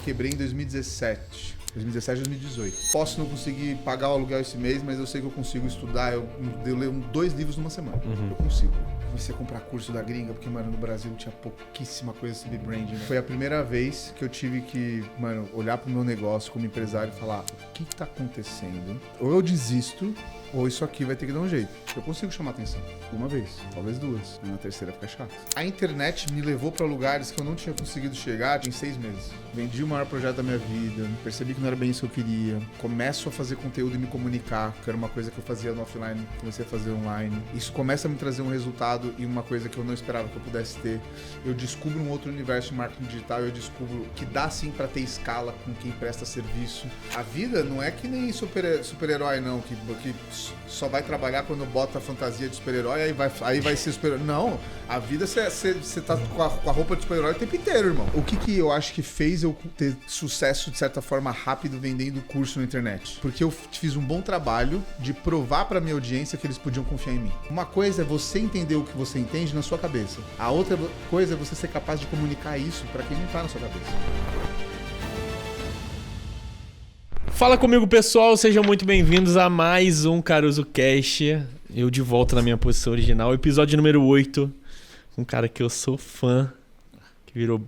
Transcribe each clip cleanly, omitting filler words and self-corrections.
quebrei em 2017. 2017, 2018. Posso não conseguir pagar o aluguel esse mês, mas eu sei que eu consigo estudar. Eu leio 2 livros numa semana. Eu consigo. Comecei a comprar curso da gringa, porque, mano, no Brasil tinha pouquíssima coisa sobre branding. Né? Foi a primeira vez que eu tive que, mano, olhar pro meu negócio como empresário e falar: o que tá acontecendo? Ou eu desisto, ou isso aqui vai ter que dar um jeito. Eu consigo chamar atenção. Uma vez, talvez 2. Na terceira fica chato. A internet me levou pra lugares que eu não tinha conseguido chegar em 6 meses. Vendi o maior projeto da minha vida, percebi que não era bem isso que eu queria. Começo a fazer conteúdo e me comunicar, que era uma coisa que eu fazia no offline, comecei a fazer online. Isso começa a me trazer um resultado e uma coisa que eu não esperava que eu pudesse ter. Eu descubro um outro universo de marketing digital, eu descubro que dá sim pra ter escala com quem presta serviço. A vida não é que nem super-herói não, que só vai trabalhar quando bota a fantasia de super-herói, aí vai ser super-herói. Não, a vida você tá com a roupa de super-herói o tempo inteiro, irmão. O que eu acho que fez eu ter sucesso, de certa forma, rápido vendendo curso na internet? Porque eu fiz um bom trabalho de provar pra minha audiência que eles podiam confiar em mim. Uma coisa é você entender o que você entende na sua cabeça. A outra coisa é você ser capaz de comunicar isso pra quem não tá na sua cabeça. Fala comigo, pessoal, sejam muito bem-vindos a mais um Caruso Cast. Eu de volta na minha posição original, episódio número 8. Um cara que eu sou fã, que virou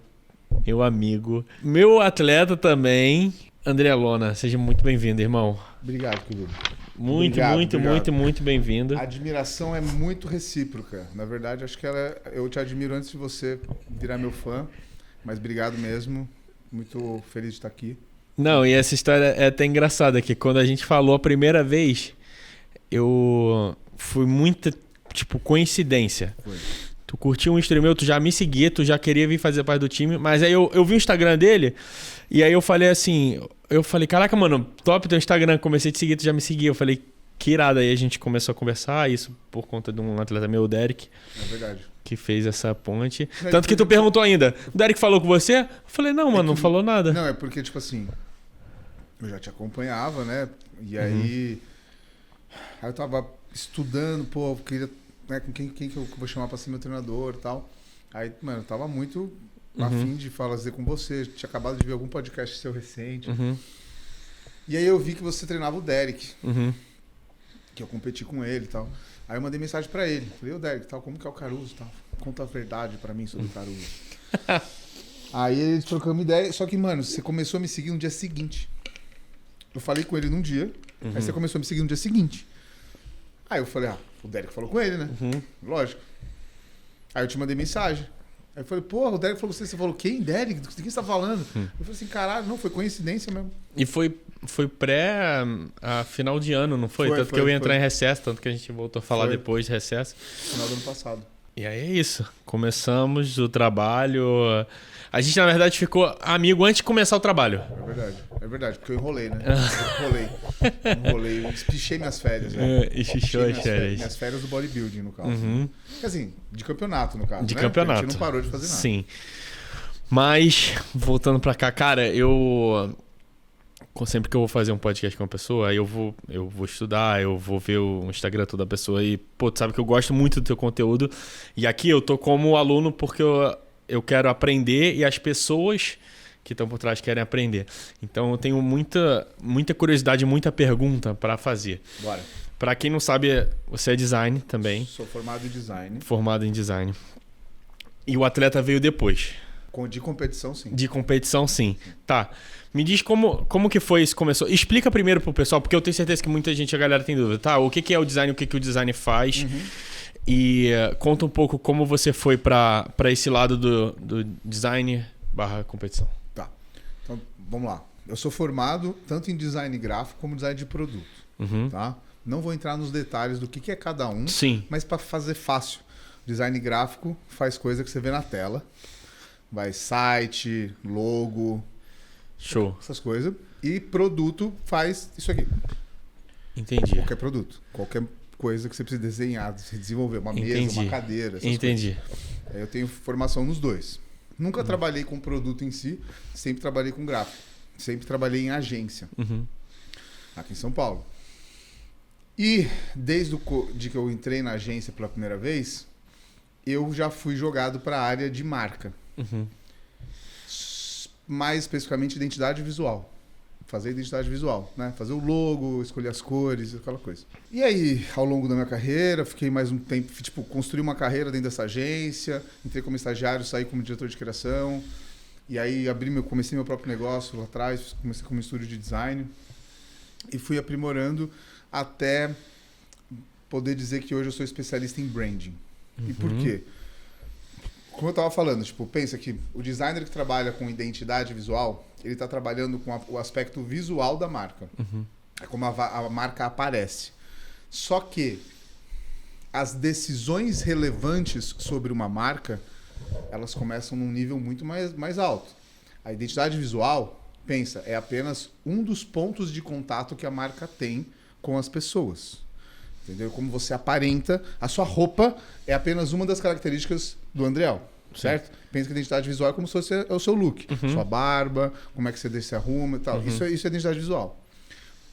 meu amigo. Meu atleta também, André Lona. Seja muito bem-vindo, irmão. Obrigado, querido. Muito bem-vindo. A admiração é muito recíproca. Na verdade, acho que eu te admiro antes de você virar meu fã. Mas obrigado mesmo. Muito feliz de estar aqui. Não, e essa história é até engraçada, que quando a gente falou a primeira vez, eu fui muita, coincidência. Foi. Tu curtiu um stream meu, tu já me seguia, tu já queria vir fazer parte do time, mas aí eu vi o Instagram dele, e aí eu falei assim, caraca, mano, top teu Instagram, comecei a te seguir, tu já me seguia. Eu falei, que irado. Aí a gente começou a conversar, isso por conta de um atleta meu, o Derek. É verdade. Que fez essa ponte. Tanto que tu perguntou ainda, o Derek falou com você? Eu falei, não, mano, não falou nada. Não, é porque, assim, eu já te acompanhava, né? E aí eu tava estudando, eu queria, né, com quem que eu vou chamar pra ser meu treinador e tal. Aí, mano, eu tava muito afim de fazer com você. Tinha acabado de ver algum podcast seu recente. E aí eu vi que você treinava o Derek. Que eu competi com ele e tal. Aí eu mandei mensagem pra ele. Falei, ô Derek, tal, como que é o Caruso? Tal? Conta a verdade pra mim sobre o Caruso. Aí ele trocou uma ideia. Só que, mano, você começou a me seguir no dia seguinte. Eu falei com ele num dia. Aí você começou a me seguir no dia seguinte. Aí eu falei, o Derek falou com ele, né? Lógico. Aí eu te mandei mensagem. Aí eu falei, o Derek falou você falou, quem? Derek? De quem você tá falando? Eu falei assim, caralho, não, foi coincidência mesmo. E foi a final de ano, não foi? Tanto que eu ia entrar em recesso, tanto que a gente voltou a falar depois de recesso. Final do ano passado. E aí é isso. Começamos o trabalho. A gente, na verdade, ficou amigo antes de começar o trabalho. É verdade, porque eu enrolei, né? Enrolei, eu espichei minhas férias. Né? Espichou as férias. Minhas férias do bodybuilding, no caso. Assim, de campeonato, no caso. De né? campeonato. A gente não parou de fazer nada. Sim. Mas, voltando pra cá, cara, sempre que eu vou fazer um podcast com uma pessoa, aí eu vou estudar, eu vou ver o Instagram toda pessoa e, tu sabe que eu gosto muito do teu conteúdo. E aqui eu tô como aluno porque eu quero aprender e as pessoas que estão por trás querem aprender. Então eu tenho muita curiosidade, muita pergunta para fazer. Bora. Para quem não sabe, você é design também. Sou formado em design. Formado em design. E o atleta veio depois. De competição, sim. De competição, sim. Tá. Me diz como que foi isso, começou. Explica primeiro pro pessoal, porque eu tenho certeza que muita gente, a galera tem dúvida. Tá, o que é o design, o que o design faz. E conta um pouco como você foi para esse lado do design / competição. Tá. Então, vamos lá. Eu sou formado tanto em design gráfico como design de produto. Tá? Não vou entrar nos detalhes do que é cada um. Sim. Mas para fazer fácil. Design gráfico faz coisa que você vê na tela. Vai site, logo... Show. Essas coisas. E produto faz isso aqui. Entendi. Qualquer produto. Qualquer coisa que você precisa desenhar, você desenvolver. Uma mesa, uma cadeira. Entendi. Eu tenho formação nos dois. Nunca trabalhei com produto em si. Sempre trabalhei com gráfico. Sempre trabalhei em agência. Aqui em São Paulo. E desde que eu entrei na agência pela primeira vez, eu já fui jogado para a área de marca. mais especificamente identidade visual. Fazer identidade visual, né? Fazer o logo, escolher as cores, aquela coisa. E aí, ao longo da minha carreira, fiquei mais um tempo, tipo, construí uma carreira dentro dessa agência, entrei como estagiário, saí como diretor de criação, e aí comecei meu próprio negócio lá atrás, comecei como estúdio de design, e fui aprimorando até poder dizer que hoje eu sou especialista em branding. E por quê? Como eu estava falando, tipo, pensa que o designer que trabalha com identidade visual, ele está trabalhando com o aspecto visual da marca. É como a marca aparece. Só que as decisões relevantes sobre uma marca, elas começam num nível muito mais alto. A identidade visual, pensa, é apenas um dos pontos de contato que a marca tem com as pessoas. Entendeu? Como você aparenta, a sua roupa é apenas uma das características do Andriel, certo? Sim. Pensa que a identidade visual é como se fosse o seu look. Sua barba, como é que você se arruma e tal. Isso é identidade visual.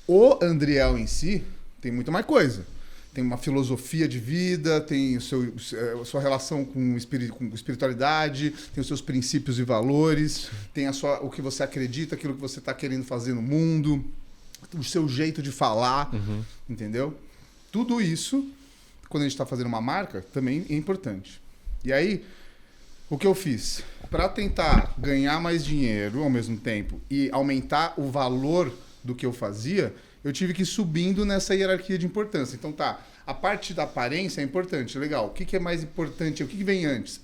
O Andriel em si tem muito mais coisa. Tem uma filosofia de vida, tem a sua relação com espiritualidade, tem os seus princípios e valores, tem o que você acredita, aquilo que você está querendo fazer no mundo, o seu jeito de falar, entendeu? Tudo isso, quando a gente está fazendo uma marca, também é importante. E aí, o que eu fiz? Para tentar ganhar mais dinheiro ao mesmo tempo e aumentar o valor do que eu fazia, eu tive que ir subindo nessa hierarquia de importância. Então tá, a parte da aparência é importante, legal. O que é mais importante? O que vem antes?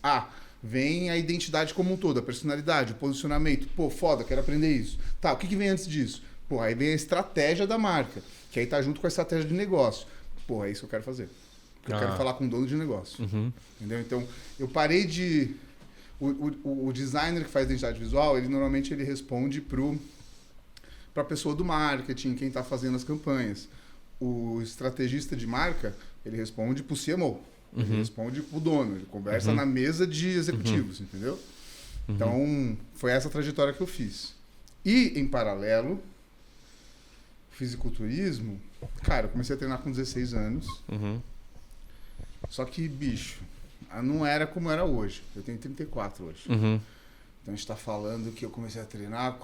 Vem a identidade como um todo, a personalidade, o posicionamento. Pô, foda, quero aprender isso. Tá, o que vem antes disso? Pô, aí vem a estratégia da marca, que aí tá junto com a estratégia de negócio. Pô, é isso que eu quero fazer. Eu quero falar com o dono de negócio. Entendeu? Então, eu parei de... O designer que faz identidade visual, ele normalmente responde para a pessoa do marketing, quem está fazendo as campanhas. O estrategista de marca, ele responde para o CMO. Ele responde para o dono. Ele conversa na mesa de executivos, entendeu? Então, foi essa trajetória que eu fiz. E, em paralelo, fisiculturismo, cara, eu comecei a treinar com 16 anos. Só que, bicho, não era como era hoje. Eu tenho 34 hoje. Então, a gente está falando que eu comecei a treinar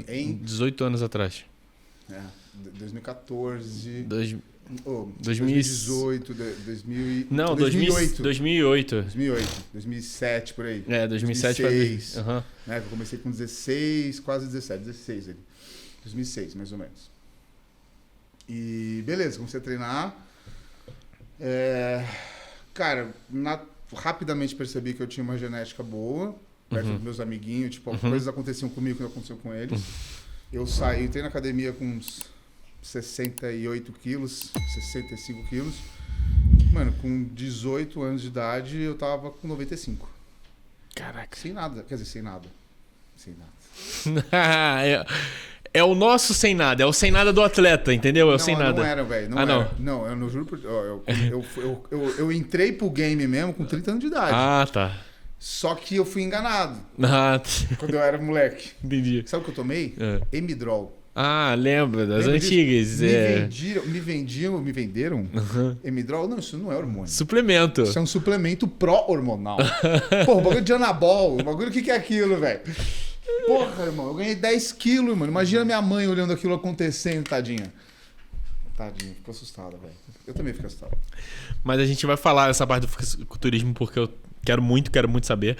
em 18 anos atrás. 2014... 2018, 2000, não, 2008. 2008. 2007, por aí. 2007 2006. Né, eu comecei com 16, quase 17, 16 ali. 2006, mais ou menos. E beleza, comecei a treinar. Cara, rapidamente percebi que eu tinha uma genética boa, perto dos meus amiguinhos, tipo, coisas aconteciam comigo que não aconteciam com eles. Eu entrei na academia com uns 68 quilos, 65 quilos. Mano, com 18 anos de idade, eu tava com 95. Caraca. Sem nada, quer dizer, sem nada. É o nosso sem nada, é o sem nada do atleta, entendeu? É o sem nada. Não era, velho. Não, eu não juro por... Eu entrei pro game mesmo com 30 anos de idade. Tá. Só que eu fui enganado. Quando eu era moleque. Entendi. Sabe o que eu tomei? Emidrol. Lembro, das antigas. Me venderam Emidrol. Não, isso não é hormônio. Suplemento. Isso é um suplemento pró-hormonal. Porra, bagulho de anabol. O bagulho, o que é aquilo, velho? Porra, irmão, eu ganhei 10 quilos, mano. Imagina minha mãe olhando aquilo acontecendo, tadinha. Tadinha, ficou assustada, velho. Eu também fico assustado. Mas a gente vai falar essa parte do fisiculturismo porque eu quero muito saber.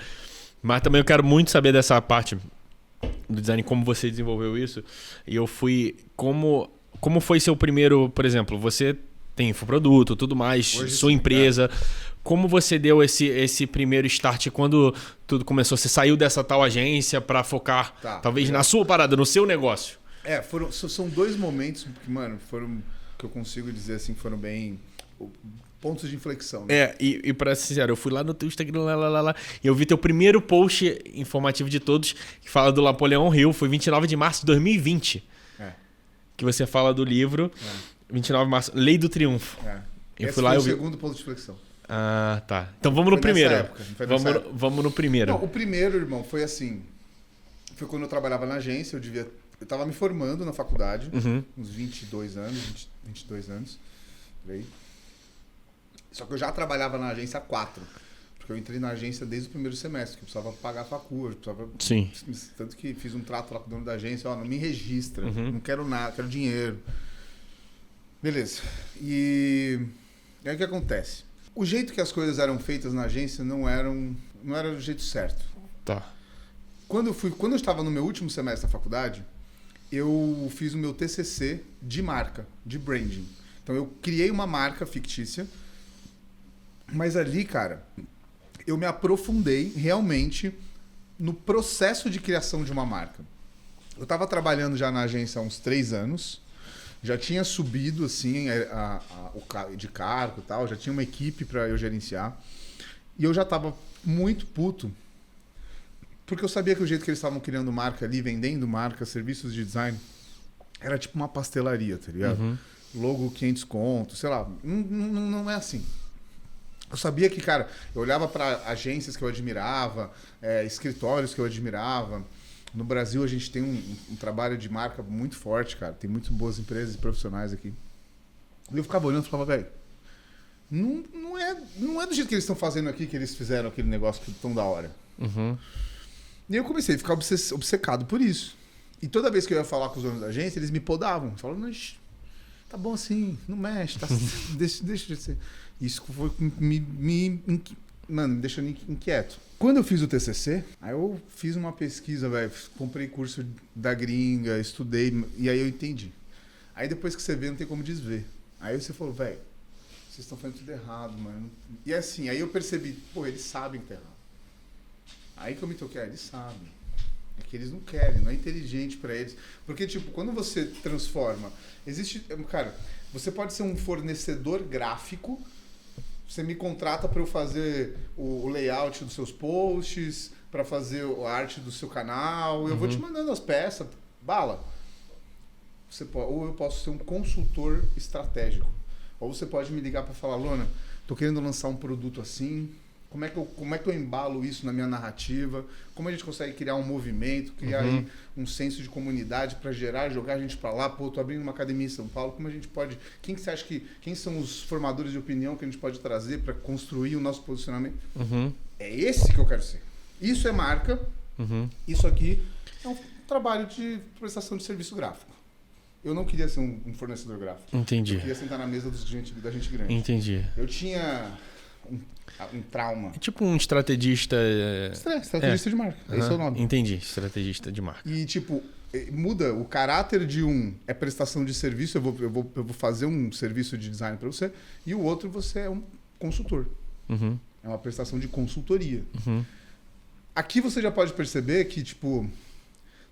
Mas também eu quero muito saber dessa parte do design, como você desenvolveu isso. E eu fui... Como foi seu primeiro... Por exemplo, você tem infoproduto, tudo mais, hoje sua empresa... Como você deu esse primeiro start quando tudo começou? Você saiu dessa tal agência para focar, talvez, na sua parada, no seu negócio? São dois momentos que, mano, que eu consigo dizer assim, foram bem pontos de inflexão. Né? E pra ser sincero, eu fui lá no teu Instagram, e eu vi teu primeiro post informativo de todos, que fala do Napoleão Hill, foi 29 de março de 2020. Que você fala do livro, 29 de março, Lei do Triunfo. Esse foi o segundo ponto de inflexão. Tá. Então vamos no primeiro. Vamos no primeiro. Não, o primeiro, irmão, foi assim. Foi quando eu trabalhava na agência, eu tava me formando na faculdade, uns 22 anos. Por aí. Só que eu já trabalhava na agência há 4. Porque Porque eu entrei na agência desde o primeiro semestre, que eu precisava pagar a facura, Sim. tanto que fiz um trato lá com o dono da agência, ó, não me registra, Uhum. não quero nada, quero dinheiro. Beleza. E aí o que acontece? O jeito que as coisas eram feitas na agência não era do jeito certo. Tá. Quando eu estava no meu último semestre da faculdade, eu fiz o meu TCC de marca, de branding. Então eu criei uma marca fictícia, mas ali, cara, eu me aprofundei realmente no processo de criação de uma marca. Eu estava trabalhando já na agência há uns 3 anos, já tinha subido assim de cargo e tal, já tinha uma equipe para eu gerenciar, e eu já estava muito puto, porque eu sabia que o jeito que eles estavam criando marca ali, vendendo marca, serviços de design, era tipo uma pastelaria, tá ligado? Uhum. Logo 500 contos, sei lá, não é assim. Eu sabia que, cara, eu olhava para agências que eu admirava, escritórios que eu admirava. No Brasil a gente tem um trabalho de marca muito forte, cara. Tem muito boas empresas e profissionais aqui. E eu ficava olhando e falava, velho, não é do jeito que eles estão fazendo aqui que eles fizeram aquele negócio que tão da hora. Uhum. E eu comecei a ficar obcecado por isso. E toda vez que eu ia falar com os donos da agência, eles me podavam. Falavam, mas tá bom assim, não mexe, deixa de ser. Isso foi me deixando inquieto. Quando eu fiz o TCC, aí eu fiz uma pesquisa, velho, comprei curso da gringa, estudei, e aí eu entendi. Aí depois que você vê, não tem como desver. Aí você falou, velho, vocês estão fazendo tudo errado, mano. E assim, aí eu percebi, pô, eles sabem que tá errado. Aí que eu me toquei, eles sabem. É que eles não querem, não é inteligente pra eles. Porque, tipo, quando você transforma, cara, você pode ser um fornecedor gráfico. Você me contrata para eu fazer o layout dos seus posts, para fazer a arte do seu canal. Eu vou te mandando as peças, bala. Ou eu posso ser um consultor estratégico. Ou você pode me ligar para falar, Lona, tô querendo lançar um produto assim. Como é que eu embalo isso na minha narrativa? Como a gente consegue criar um movimento, criar aí um senso de comunidade para jogar a gente para lá? Pô, tô abrindo uma academia em São Paulo, como a gente pode... Quem que você acha quem são os formadores de opinião que a gente pode trazer para construir o nosso posicionamento? Uhum. É esse que eu quero ser. Isso é marca, isso aqui é um trabalho de prestação de serviço gráfico. Eu não queria ser um fornecedor gráfico. Entendi. Eu queria sentar na mesa da gente grande. Entendi. Eu tinha... um trauma. É tipo um estrategista... Estrategista de marca. Esse é o nome. Entendi. Estrategista de marca. E, tipo, muda o caráter de é prestação de serviço, eu vou fazer um serviço de design para você, e o outro você é um consultor. Uhum. É uma prestação de consultoria. Uhum. Aqui você já pode perceber que, tipo,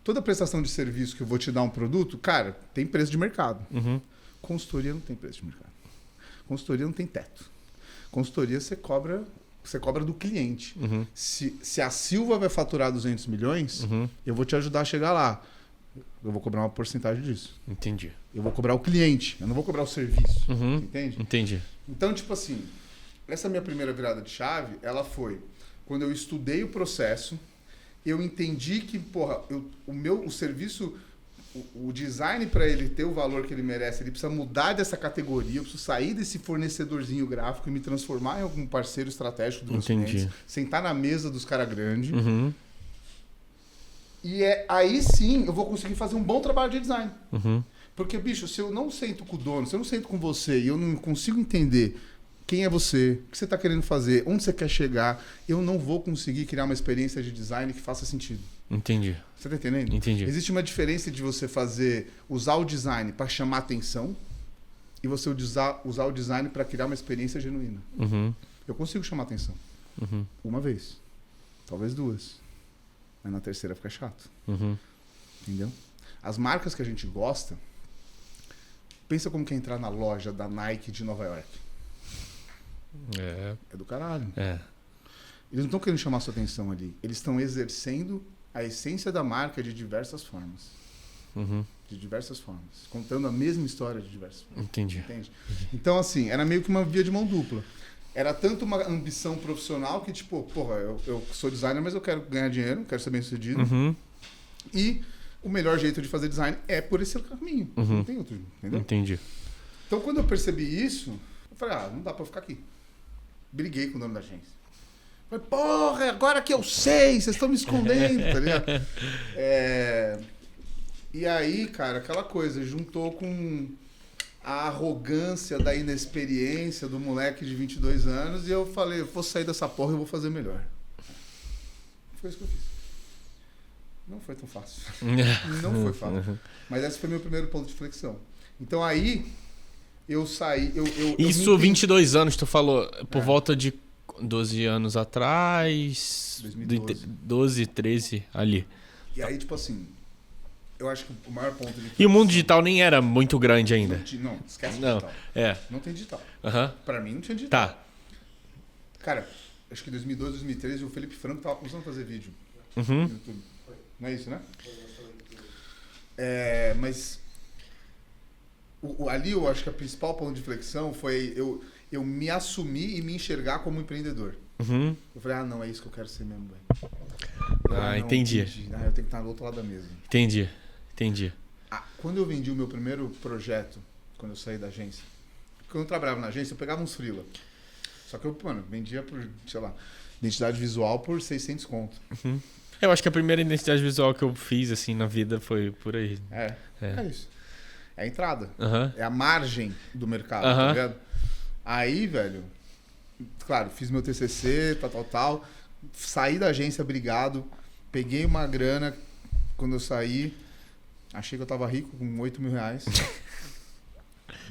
toda prestação de serviço que eu vou te dar um produto, cara, tem preço de mercado. Uhum. Consultoria não tem preço de mercado. Consultoria não tem teto. Consultoria você cobra do cliente. Uhum. Se a Silva vai faturar 200 milhões, eu vou te ajudar a chegar lá. Eu vou cobrar uma porcentagem disso. Entendi. Eu vou cobrar o cliente, eu não vou cobrar o serviço. Entende? Entendi. Então, tipo assim, essa minha primeira virada de chave, ela foi quando eu estudei o processo, eu entendi que, porra, o serviço... O design, para ele ter o valor que ele merece, ele precisa mudar dessa categoria, eu preciso sair desse fornecedorzinho gráfico e me transformar em algum parceiro estratégico dos meus clientes, sentar na mesa dos caras grandes. E aí sim eu vou conseguir fazer um bom trabalho de design. Porque, bicho, se eu não sento com o dono, se eu não sento com você e eu não consigo entender quem é você, o que você está querendo fazer, onde você quer chegar, eu não vou conseguir criar uma experiência de design que faça sentido. Entendi. Você tá entendendo? Entendi. Existe uma diferença de você usar o design para chamar atenção e você usar o design para criar uma experiência genuína. Eu consigo chamar atenção. Uma vez. Talvez 2. Mas na terceira fica chato. Entendeu? As marcas que a gente gosta, pensa como que é entrar na loja da Nike de Nova York. É do caralho. Eles não estão querendo chamar sua atenção ali. Eles estão exercendo a essência da marca de diversas formas. De diversas formas. Contando a mesma história de diversas formas. Entendi. Entende? Então, assim, era meio que uma via de mão dupla. Era tanto uma ambição profissional que, tipo, porra, eu sou designer, mas eu quero ganhar dinheiro, quero ser bem sucedido. E o melhor jeito de fazer design é por esse caminho. Não tem outro, entendeu? Entendi. Então, quando eu percebi isso, eu falei, não dá pra eu ficar aqui. Briguei com o dono da agência. Falei, porra, agora que eu sei, vocês estão me escondendo, tá ligado? E aí, cara, aquela coisa, juntou com a arrogância da inexperiência do moleque de 22 anos e eu falei, eu vou sair dessa porra e eu vou fazer melhor. Foi isso que eu fiz. Não foi tão fácil. Não foi fácil. Mas esse foi meu primeiro ponto de flexão. Então aí, eu saí... Isso, 22 anos, tu falou, por volta de 12 anos atrás... 2012. 12, 13, ali. E aí, tipo assim, eu acho que o maior ponto de flexão... E o mundo digital nem era muito grande ainda. Não, esquece Não, digital. Não tem digital. Pra mim, não tinha digital. Tá. Cara, acho que em 2012, 2013, o Felipe Franco tava começando a fazer vídeo no YouTube. Não é isso, né? Mas ali eu acho que a principal ponto de flexão foi eu me assumir e me enxergar como empreendedor. Eu falei, não, é isso que eu quero ser mesmo, velho. Entendi. Eu tenho que estar do outro lado da mesa. Entendi. Quando eu vendi o meu primeiro projeto, quando eu saí da agência, quando eu trabalhava na agência, eu pegava uns freela. Só que eu, vendia por, sei lá, identidade visual por 600 conto. Eu acho que a primeira identidade visual que eu fiz, assim, na vida foi por aí. É isso. É a entrada. É a margem do mercado, tá ligado? Aí, velho, claro, fiz meu TCC, tal. Saí da agência, obrigado. Peguei uma grana quando eu saí. Achei que eu tava rico com 8 mil reais.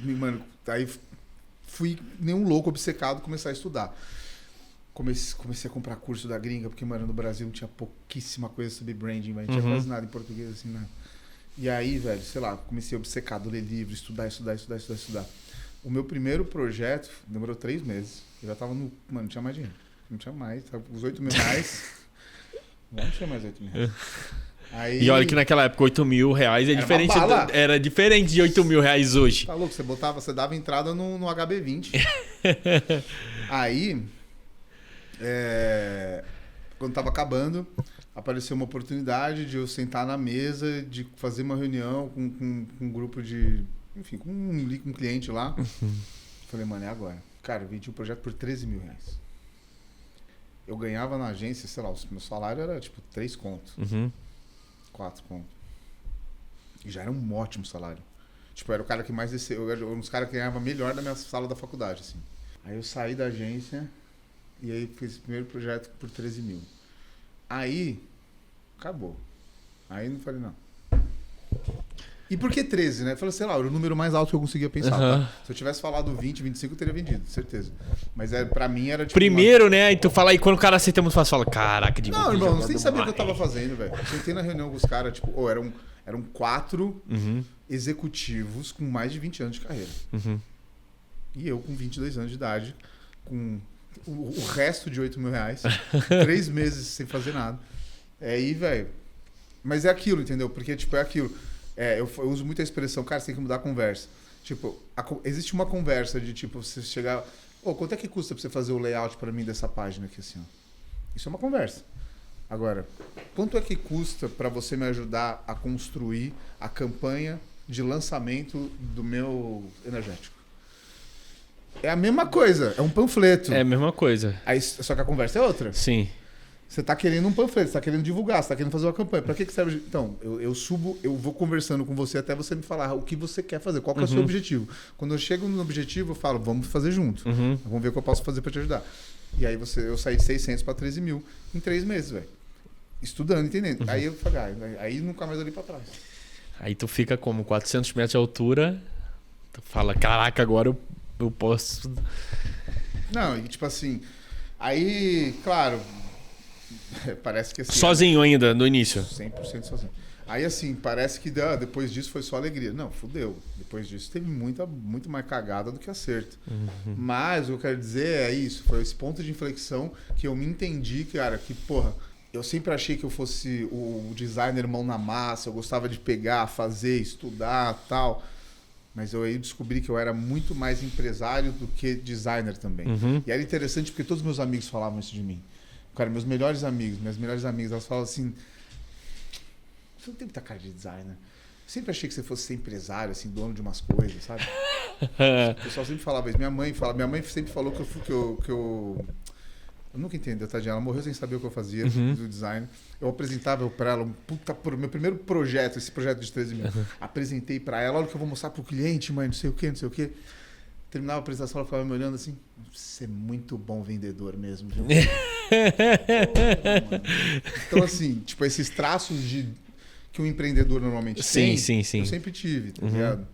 Mano, aí fui nenhum louco, obcecado, começar a estudar. Comecei a comprar curso da gringa, porque, mano, no Brasil tinha pouquíssima coisa sobre branding, velho. Não tinha quase nada em português, assim, né? E aí, velho, sei lá, comecei obcecado, ler livro, estudar. O meu primeiro projeto demorou 3 meses. Eu já tava no... Mano, não tinha mais dinheiro. Não tinha mais. Tava com os 8 mil reais. Não tinha mais 8 mil reais. Aí, e olha que naquela época 8 mil reais era diferente de 8 mil reais hoje. Tá louco? Você dava entrada no HB20. Aí... quando tava acabando, apareceu uma oportunidade de eu sentar na mesa, de fazer uma reunião com um grupo de... Enfim, com um cliente lá. Falei, mano, é agora. Cara, eu vendi um projeto por 13 mil reais. Eu ganhava na agência, sei lá, o meu salário era tipo 3 contos. 4 contos. E já era um ótimo salário. Tipo, eu era o cara que mais desceu. Eu era um dos caras que ganhava melhor da minha sala da faculdade, assim. Aí eu saí da agência... E aí fiz o primeiro projeto por 13 mil. Aí, acabou. Aí não falei, não. E por que 13, né? Eu falei, sei lá, era o número mais alto que eu conseguia pensar. Tá? Se eu tivesse falado 20, 25, eu teria vendido, certeza. Mas pra mim era tipo... Primeiro, né? E tu fala aí, quando o cara aceita muito fácil, fala, caraca, de não, irmão, você nem sabia o que eu tava fazendo, velho. Eu sentei na reunião com os caras, tipo, eram 4 executivos com mais de 20 anos de carreira. E eu com 22 anos de idade, com... O resto de 8 mil reais, 3 meses sem fazer nada. Aí, velho. Mas é aquilo, entendeu? Porque, tipo, é aquilo. Eu uso muito a expressão, cara, você tem que mudar a conversa. Tipo, existe uma conversa de, tipo, você chegar. Quanto é que custa pra você fazer o layout pra mim dessa página aqui, assim, ó? Isso é uma conversa. Agora, quanto é que custa pra você me ajudar a construir a campanha de lançamento do meu energético? É a mesma coisa, é um panfleto. É a mesma coisa. Aí, só que a conversa é outra. Sim. Você tá querendo um panfleto, você tá querendo divulgar, você tá querendo fazer uma campanha. Pra que serve? Então, eu vou conversando com você até você me falar o que você quer fazer, qual que é o seu objetivo. Quando eu chego no objetivo, eu falo, vamos fazer junto. Vamos ver o que eu posso fazer pra te ajudar. E aí eu saí de 600 pra 13 mil em 3 meses, velho. Estudando, entendendo. Aí eu falei, aí nunca mais olhei pra trás. Aí tu fica como 400 metros de altura, tu fala, caraca, agora eu posso... Não, e tipo assim... Aí, claro... Parece que assim... Sozinho ainda, no início? 100% sozinho. Aí assim, parece que depois disso foi só alegria. Não, fudeu. Depois disso teve muito mais cagada do que acerto. Mas o que eu quero dizer é isso. Foi esse ponto de inflexão que eu me entendi, cara, que, porra... Eu sempre achei que eu fosse o designer mão na massa. Eu gostava de pegar, fazer, estudar, tal... Mas eu aí descobri que eu era muito mais empresário do que designer também. E era interessante porque todos os meus amigos falavam isso de mim. Cara, minhas melhores amigas, elas falavam assim... Você não tem muita cara de designer. Eu sempre achei que você fosse ser empresário, assim, dono de umas coisas, sabe? O pessoal sempre falava isso. Minha mãe sempre falou que eu Eu nunca entendeu, tadinha. Ela morreu sem saber o que eu fazia do design. Eu apresentava pra ela meu primeiro projeto, esse projeto de 13 mil. Apresentei pra ela, olha o que eu vou mostrar pro cliente, mãe, não sei o quê, não sei o quê. Terminava a apresentação, ela ficava me olhando assim, você é muito bom vendedor mesmo, viu? Então, assim, tipo, esses traços que um empreendedor normalmente tem, eu sempre tive, tá ligado?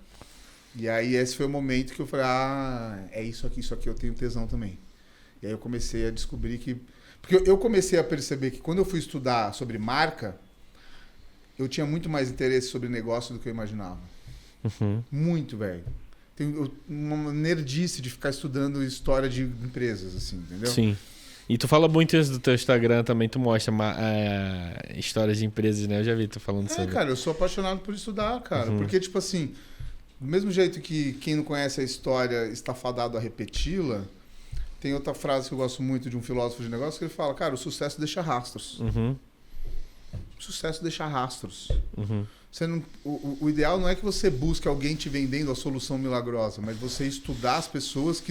E aí esse foi o momento que eu falei, é isso aqui eu tenho tesão também. E aí eu comecei a descobrir que... Porque eu comecei a perceber que quando eu fui estudar sobre marca, eu tinha muito mais interesse sobre negócio do que eu imaginava. Muito, velho. Tenho uma nerdice de ficar estudando história de empresas, assim, entendeu? Sim. E tu fala muito isso do teu Instagram também, tu mostra histórias de empresas, né? Eu já vi tu falando sobre. Cara, eu sou apaixonado por estudar, cara. Porque, tipo assim, do mesmo jeito que quem não conhece a história está fadado a repeti-la, tem outra frase que eu gosto muito de um filósofo de negócio que ele fala, cara, o sucesso deixa rastros. O sucesso deixa rastros. Você não, o ideal não é que você busque alguém te vendendo a solução milagrosa, mas você estudar as pessoas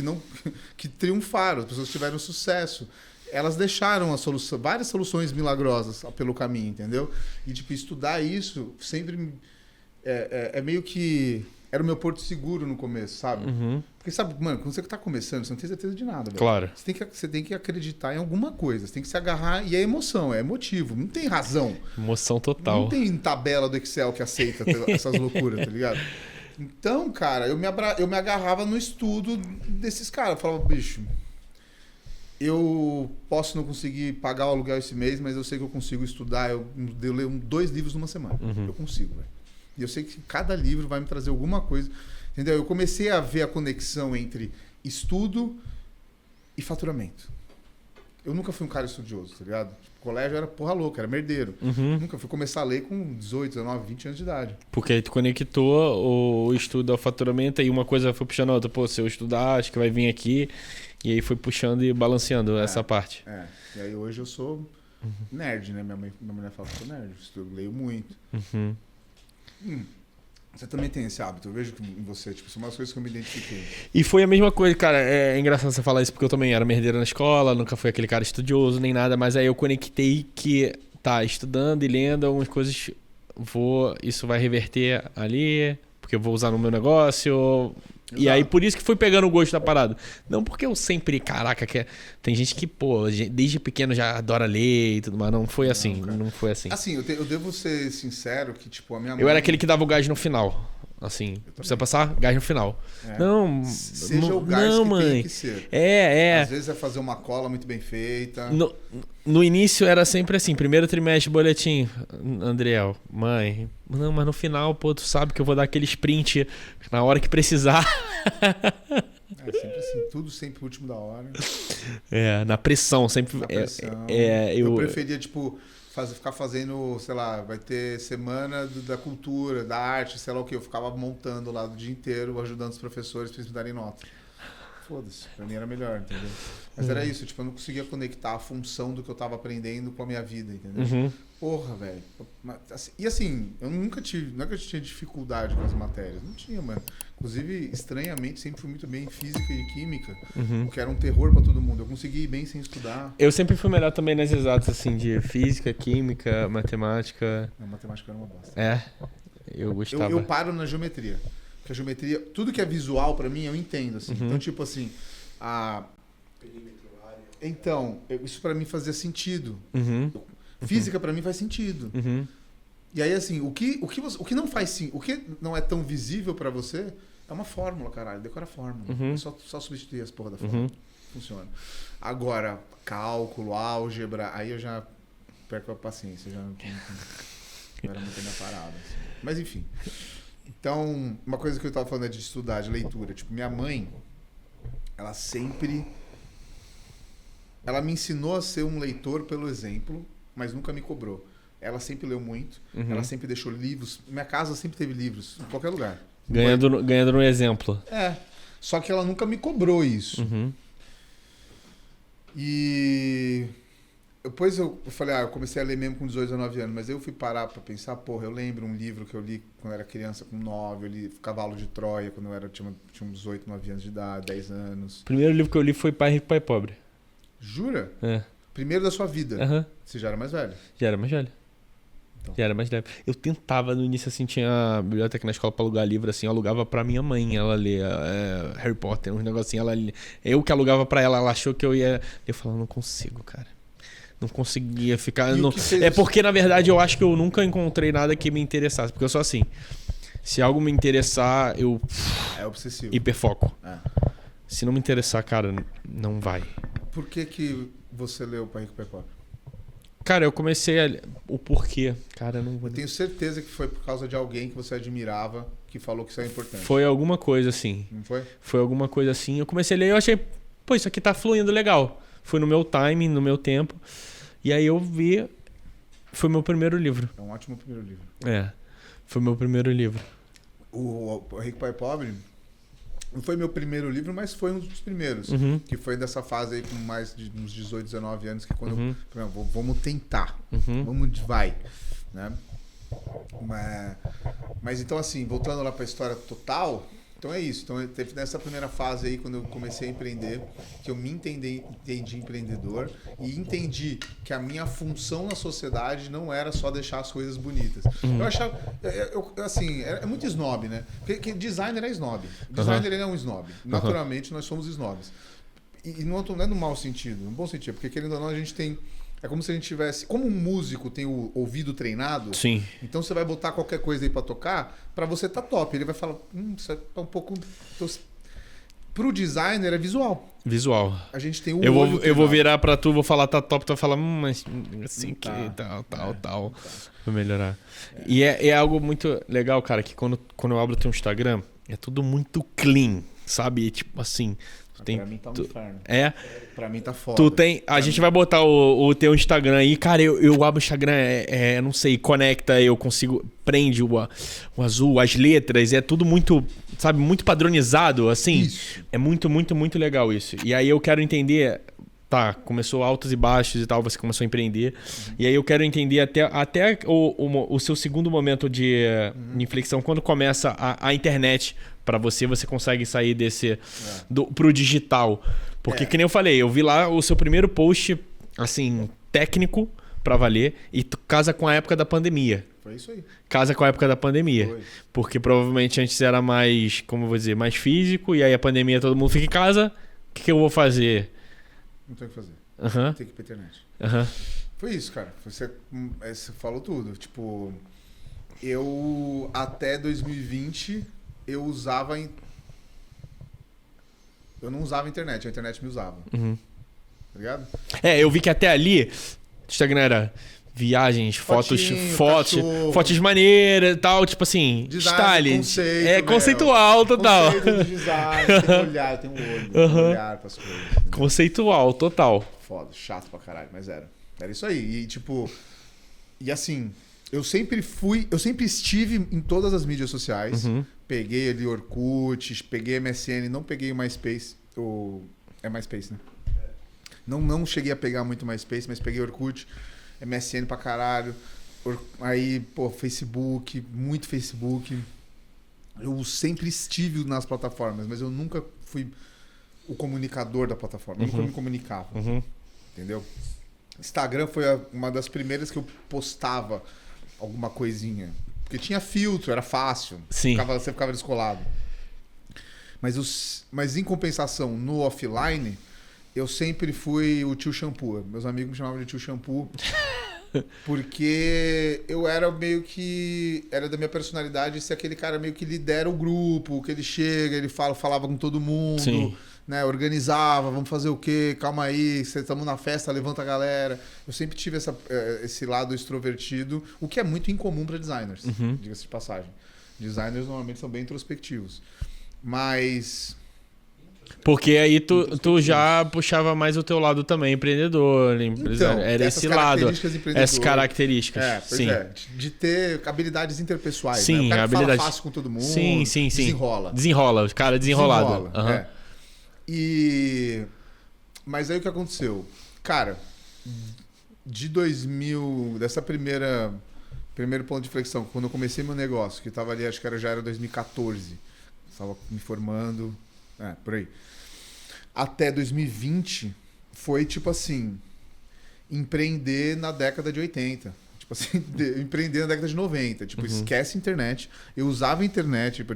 que triunfaram, as pessoas que tiveram sucesso. Elas deixaram várias soluções milagrosas pelo caminho, entendeu? E tipo, estudar isso sempre é meio que... Era o meu porto seguro no começo, sabe? Porque, sabe, mano, quando você tá começando, você não tem certeza de nada, velho. Claro. Você tem que acreditar em alguma coisa. Você tem que se agarrar. E é emoção, é emotivo. Não tem razão. Emoção total. Não tem tabela do Excel que aceita essas loucuras, tá ligado? Então, cara, eu me agarrava no estudo desses caras. Eu falava, bicho, eu posso não conseguir pagar o aluguel esse mês, mas eu sei que eu consigo estudar. Eu leio 2 livros numa semana. Eu consigo, velho. E eu sei que cada livro vai me trazer alguma coisa. Entendeu? Eu comecei a ver a conexão entre estudo e faturamento. Eu nunca fui um cara estudioso, tá ligado? O colégio era porra louca, era merdeiro. Nunca fui começar a ler com 18, 19, 20 anos de idade. Porque aí tu conectou o estudo ao faturamento e uma coisa foi puxando a outra. Pô, se eu estudar, acho que vai vir aqui. E aí foi puxando e balanceando essa parte. E aí hoje eu sou nerd, né? Minha mulher fala que eu sou nerd. Eu leio muito. Você também tem esse hábito, eu vejo que em você, tipo, são umas coisas que eu me identifiquei. E foi a mesma coisa, cara, é engraçado você falar isso porque eu também era merdeiro na escola, nunca fui aquele cara estudioso nem nada, mas aí eu conectei que, estudando e lendo algumas coisas, isso vai reverter ali, porque eu vou usar no meu negócio. Exato. E aí por isso que fui pegando o gosto da parada. Não porque eu sempre, tem gente que, pô, desde pequeno já adora ler e tudo, mas não foi assim, não foi assim. Assim, eu devo ser sincero que, tipo, a minha mãe... Eu era aquele que dava o gás no final. Assim, precisa passar gás no final. Não, seja o gás não, que mãe. tem que ser. Às vezes é fazer uma cola muito bem feita. No início era sempre assim, primeiro trimestre, boletim, Andriel, mãe, não, mas no final, pô, tu sabe que eu vou dar aquele sprint na hora que precisar. Sempre assim, tudo sempre último da hora. Na pressão, sempre. Na pressão. Eu preferia, tipo... ficar fazendo, sei lá, vai ter semana da cultura, da arte, sei lá o que. Eu ficava montando lá o dia inteiro, ajudando os professores pra eles me darem nota. Foda-se, pra mim era melhor, entendeu? Mas era isso, tipo, eu não conseguia conectar a função do que eu tava aprendendo com a minha vida, entendeu? Porra, velho. E assim, eu nunca tinha dificuldade com as matérias. Não tinha, mano. Inclusive, estranhamente, sempre fui muito bem em física e química, o que era um terror pra todo mundo. Eu consegui ir bem sem estudar. Eu sempre fui melhor também nas exatas, assim, de física, química, matemática. A matemática era uma bosta. Eu gostava. Eu paro na geometria. Porque a geometria, tudo que é visual pra mim, eu entendo, assim. Então, tipo assim, Então, isso pra mim fazia sentido. Física pra mim faz sentido. E aí, assim, o que não faz sim, o que não é tão visível pra você é uma fórmula, caralho. Decora a fórmula. É só substituir as porra da fórmula. Funciona. Agora, cálculo, álgebra, aí eu já perco a paciência. Já não era muito a minha parada. Assim. Mas enfim. Então, uma coisa que eu tava falando é de estudar, de leitura. Tipo, minha mãe, ela me ensinou a ser um leitor pelo exemplo, mas nunca me cobrou. Ela sempre leu muito, ela sempre deixou livros. Minha casa sempre teve livros, em qualquer lugar. Ganhando um exemplo. Só que ela nunca me cobrou isso. E depois eu falei, eu comecei a ler mesmo com 18, 19 anos, mas eu fui parar pra pensar, porra, eu lembro um livro que eu li quando eu era criança, com 9, eu li Cavalo de Troia, quando eu tinha uns 8, 9 anos de idade, 10 anos. O primeiro livro que eu li foi Pai Rico, Pai Pobre. Jura? É. Primeiro da sua vida. Aham. Você já era mais velho. Já era mais velho. Então. Já era mais velho. Eu tentava no início, assim, tinha biblioteca na escola pra alugar livro, assim, eu alugava pra minha mãe, ela lia Harry Potter, uns negocinhos, ela lia. Eu que alugava pra ela, ela achou que eu ia... Eu falava, não consigo, cara. Não conseguia ficar... E Não... o que fez É você- porque, na verdade, eu acho que eu nunca encontrei nada que me interessasse. Porque eu sou assim, se algo me interessar, eu É obsessivo. hiperfoco. É. Se não me interessar, cara, não vai. Por que você leu Pai Rico, Pai Pobre? Cara, eu comecei a... O porquê? Cara, eu não vou... Eu tenho certeza que foi por causa de alguém que você admirava que falou que isso é importante. Foi alguma coisa assim. Não foi? Foi alguma coisa assim. Eu comecei a ler e eu achei, pô, isso aqui tá fluindo legal. Foi no meu timing, no meu tempo. E aí eu vi... Foi meu primeiro livro. É um ótimo primeiro livro. É, foi meu primeiro livro. O Pai Rico, Pai Pobre não foi meu primeiro livro, mas foi um dos primeiros. Uhum. Que foi dessa fase aí com mais de uns 18, 19 anos, que quando Uhum. eu falei, não, vamos tentar. Uhum. Vai. Né? Mas então assim, voltando lá para a história total, então é isso. Então teve nessa primeira fase aí, quando eu comecei a empreender, que eu me entendi empreendedor e entendi que a minha função na sociedade não era só deixar as coisas bonitas. Eu achava, assim, é muito snob, né? Porque designer é snob. Designer ele é um snob. Naturalmente nós somos snobs. E não é no mau sentido, no bom sentido, porque querendo ou não a gente tem... É como se a gente tivesse... Como um músico tem o ouvido treinado, Sim. então você vai botar qualquer coisa aí pra tocar, pra você tá top. Ele vai falar, isso é um pouco... Pro designer é visual. Visual. A gente tem o Eu olho vou treinado. virar pra tu, vou falar tá top, tu vai falar, mas assim que Tá. tal. Vou melhorar. E é algo muito legal, cara, que quando eu abro o teu Instagram, é tudo muito clean, sabe? Tipo assim... Tem, Pra mim tá um inferno. Pra mim tá foda. Tu tem. A gente vai botar o teu Instagram aí. Cara, eu abro o Instagram, não sei, conecta, eu consigo. Prende o azul, as letras, é tudo muito, sabe, muito padronizado, assim. Isso. É muito, muito, muito legal isso. E aí eu quero entender. Tá, começou altos e baixos e tal, você começou a empreender. E aí eu quero entender até o seu segundo momento de inflexão, quando começa a internet pra você consegue sair desse pro digital. Porque, que nem eu falei, eu vi lá o seu primeiro post, assim, técnico pra valer, e tu casa com a época da pandemia. Foi isso aí. Casa com a época da pandemia. Foi. Porque provavelmente antes era mais, como eu vou dizer, mais físico, e aí a pandemia todo mundo fica em casa, o que eu vou fazer? Não tem o que fazer. Aham, Tem que ir pra internet. aham. Foi isso, cara. Você falou tudo. Tipo, eu até 2020 eu usava... Eu não usava a internet me usava. Uhum. Tá ligado? Eu vi que até ali, Instagram era viagens, Fotinho, fotos cachorro. fotos maneiras e tal, tipo assim, Design, style. conceito, É meu. conceitual total. Conceito do design, tem que olhar, tem um olho, tem que olhar pras coisas. Entendeu? Conceitual, total. Foda, chato pra caralho, mas era. Era isso aí. E tipo. E assim, eu sempre estive em todas as mídias sociais. Uhum. Peguei ali Orkut, peguei MSN, não peguei o MySpace. É MySpace, né? Não cheguei a pegar muito MySpace, mas peguei Orkut, MSN pra caralho. Aí, pô, Facebook, muito Facebook. Eu sempre estive nas plataformas, mas eu nunca fui o comunicador da plataforma. Eu nunca me comunicava. Uhum. Entendeu? Instagram foi uma das primeiras que eu postava alguma coisinha. Porque tinha filtro, era fácil. Sim. Você ficava descolado. Mas em compensação, no offline, eu sempre fui o tio shampoo. Meus amigos me chamavam de tio shampoo. Porque eu era meio que... Era da minha personalidade ser aquele cara meio que lidera o grupo, que ele chega, ele falava com todo mundo. Sim. Né, organizava, vamos fazer o quê? Calma aí, estamos na festa, levanta a galera. Eu sempre tive esse lado extrovertido, o que é muito incomum para designers, diga-se de passagem. Designers normalmente são bem introspectivos. Mas... Porque aí tu já puxava mais o teu lado também, empreendedor, empresário. Era esse lado. Essas características. Pois sim. De ter habilidades interpessoais. Sim, né? O cara que habilidade. fala fácil com todo mundo. Sim. Desenrola. Desenrola, o cara desenrolado. Desenrola, é. Mas aí o que aconteceu? Cara, de 2000, dessa primeiro ponto de flexão, quando eu comecei meu negócio, que tava ali, acho que já era 2014, estava me formando, por aí. Até 2020 foi tipo assim, empreender na década de 80. Tipo assim, empreender na década de 90. Tipo, esquece internet. Eu usava a internet, tipo,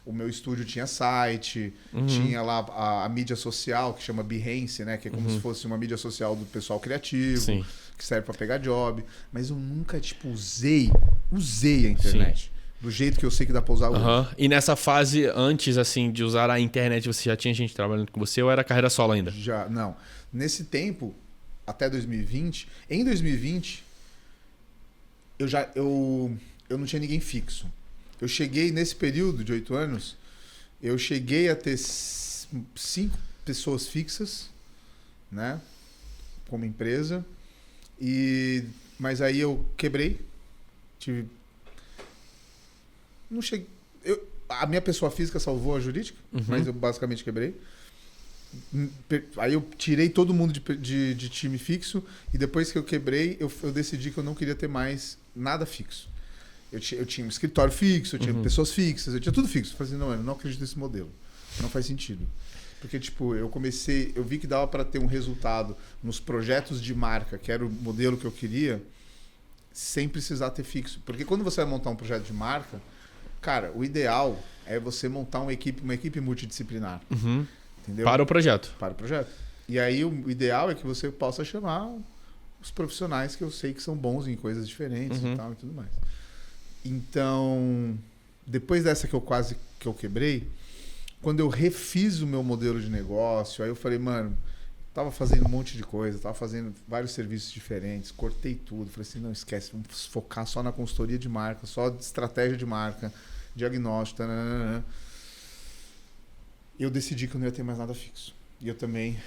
o meu estúdio tinha site, tinha lá a mídia social, que chama Behance, né? Que é como se fosse uma mídia social do pessoal criativo, Sim. que serve para pegar job. Mas eu nunca, tipo, usei a internet. Sim. Do jeito que eu sei que dá pra usar hoje. E nessa fase, antes, assim, de usar a internet, você já tinha gente trabalhando com você ou era carreira solo ainda? Já, não. Nesse tempo, até 2020... Em 2020, eu não tinha ninguém fixo. Eu cheguei, nesse período de 8 anos, eu cheguei a ter 5 pessoas fixas, né? Como empresa. Mas aí eu quebrei. Não cheguei... A minha pessoa física salvou a jurídica, mas eu basicamente quebrei. Aí eu tirei todo mundo de time fixo e depois que eu quebrei, eu decidi que eu não queria ter mais nada fixo. Eu tinha um escritório fixo, eu tinha pessoas fixas, eu tinha tudo fixo. Eu falei assim, eu não acredito nesse modelo. Não faz sentido. Porque, tipo, eu vi que dava para ter um resultado nos projetos de marca, que era o modelo que eu queria, sem precisar ter fixo. Porque quando você vai montar um projeto de marca, cara, o ideal é você montar uma equipe multidisciplinar. Entendeu? Para o projeto. Para o projeto. E aí o ideal é que você possa chamar os profissionais que eu sei que são bons em coisas diferentes e tal e tudo mais. Então, depois dessa que eu quebrei, quando eu refiz o meu modelo de negócio, aí eu falei, mano, tava fazendo um monte de coisa, tava fazendo vários serviços diferentes, cortei tudo, falei assim, não esquece, vamos focar só na consultoria de marca, só de estratégia de marca, diagnóstico, eu decidi que eu não ia ter mais nada fixo. E eu também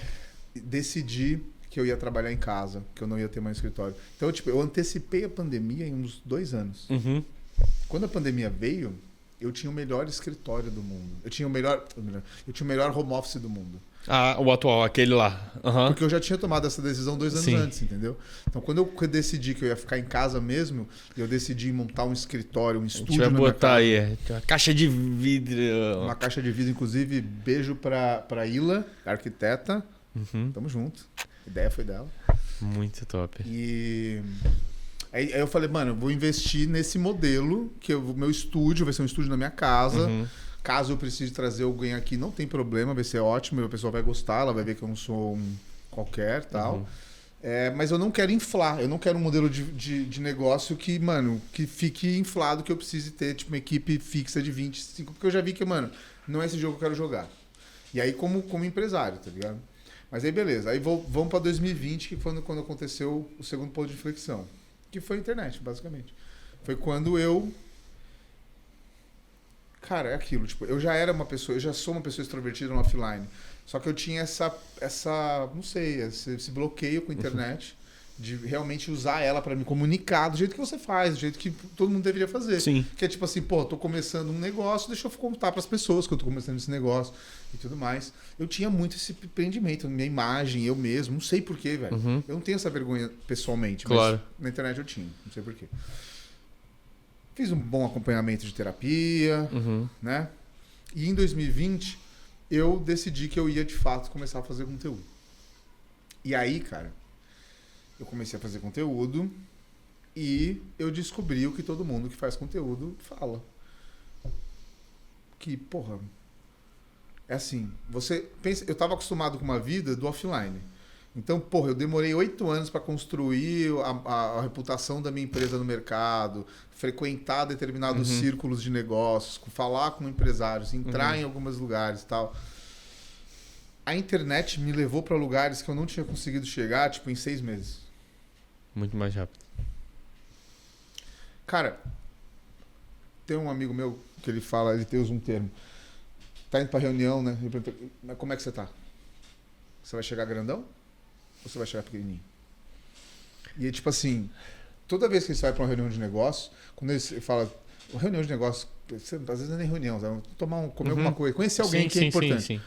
decidi que eu ia trabalhar em casa, que eu não ia ter mais escritório. Então, tipo, eu antecipei a pandemia em uns 2 anos. Quando a pandemia veio, eu tinha o melhor escritório do mundo. Eu tinha o melhor home office do mundo. Ah, o atual, aquele lá. Porque eu já tinha tomado essa decisão 2 anos antes, entendeu? Então, quando eu decidi que eu ia ficar em casa mesmo, eu decidi montar um escritório, um estúdio na minha casa. Botar aí, uma caixa de vidro. Uma caixa de vidro, inclusive, beijo pra Ila, arquiteta. Tamo junto. A ideia foi dela. Muito top. E aí eu falei, mano, eu vou investir nesse modelo, que o meu estúdio vai ser um estúdio na minha casa. Caso eu precise trazer alguém aqui, não tem problema, vai ser ótimo, a pessoa vai gostar, ela vai ver que eu não sou um qualquer tal. Mas eu não quero inflar, eu não quero um modelo de negócio que, mano, que fique inflado, que eu precise ter tipo, uma equipe fixa de 25, porque eu já vi que, mano, não é esse jogo que eu quero jogar. E aí como empresário, tá ligado? Mas aí beleza, aí vamos para 2020, que foi quando aconteceu o segundo ponto de inflexão, que foi a internet, basicamente. Foi quando eu... Cara, é aquilo, tipo, eu já sou uma pessoa extrovertida no offline. Só que eu tinha não sei, esse bloqueio com a internet de realmente usar ela para me comunicar do jeito que você faz, do jeito que todo mundo deveria fazer. Sim. Que é tipo assim, pô, tô começando um negócio, deixa eu contar para as pessoas que eu tô começando esse negócio e tudo mais. Eu tinha muito esse empreendimento, minha imagem, eu mesmo, não sei porquê, velho. Eu não tenho essa vergonha pessoalmente, claro. Mas na internet eu tinha, não sei porquê. Fiz um bom acompanhamento de terapia, né? E em 2020, eu decidi que eu ia, de fato, começar a fazer conteúdo. E aí, cara, eu comecei a fazer conteúdo e eu descobri o que todo mundo que faz conteúdo fala. Que, porra, é assim, você pensa, eu estava acostumado com uma vida do offline. Então, porra, eu demorei 8 anos para construir a reputação da minha empresa no mercado, frequentar determinados círculos de negócios, falar com empresários, entrar em alguns lugares e tal. A internet me levou para lugares que eu não tinha conseguido chegar, tipo, em 6 meses. Muito mais rápido. Cara, tem um amigo meu que ele fala, ele usa um termo. Tá indo pra reunião, né? Ele pergunta, mas como é que você tá? Você vai chegar grandão? Ou você vai chegar pequenininho? E tipo assim, toda vez que você vai para uma reunião de negócio, quando ele fala, reunião de negócio, você, às vezes não é nem reunião, você vai comer alguma coisa, conhecer alguém que é importante. Sim.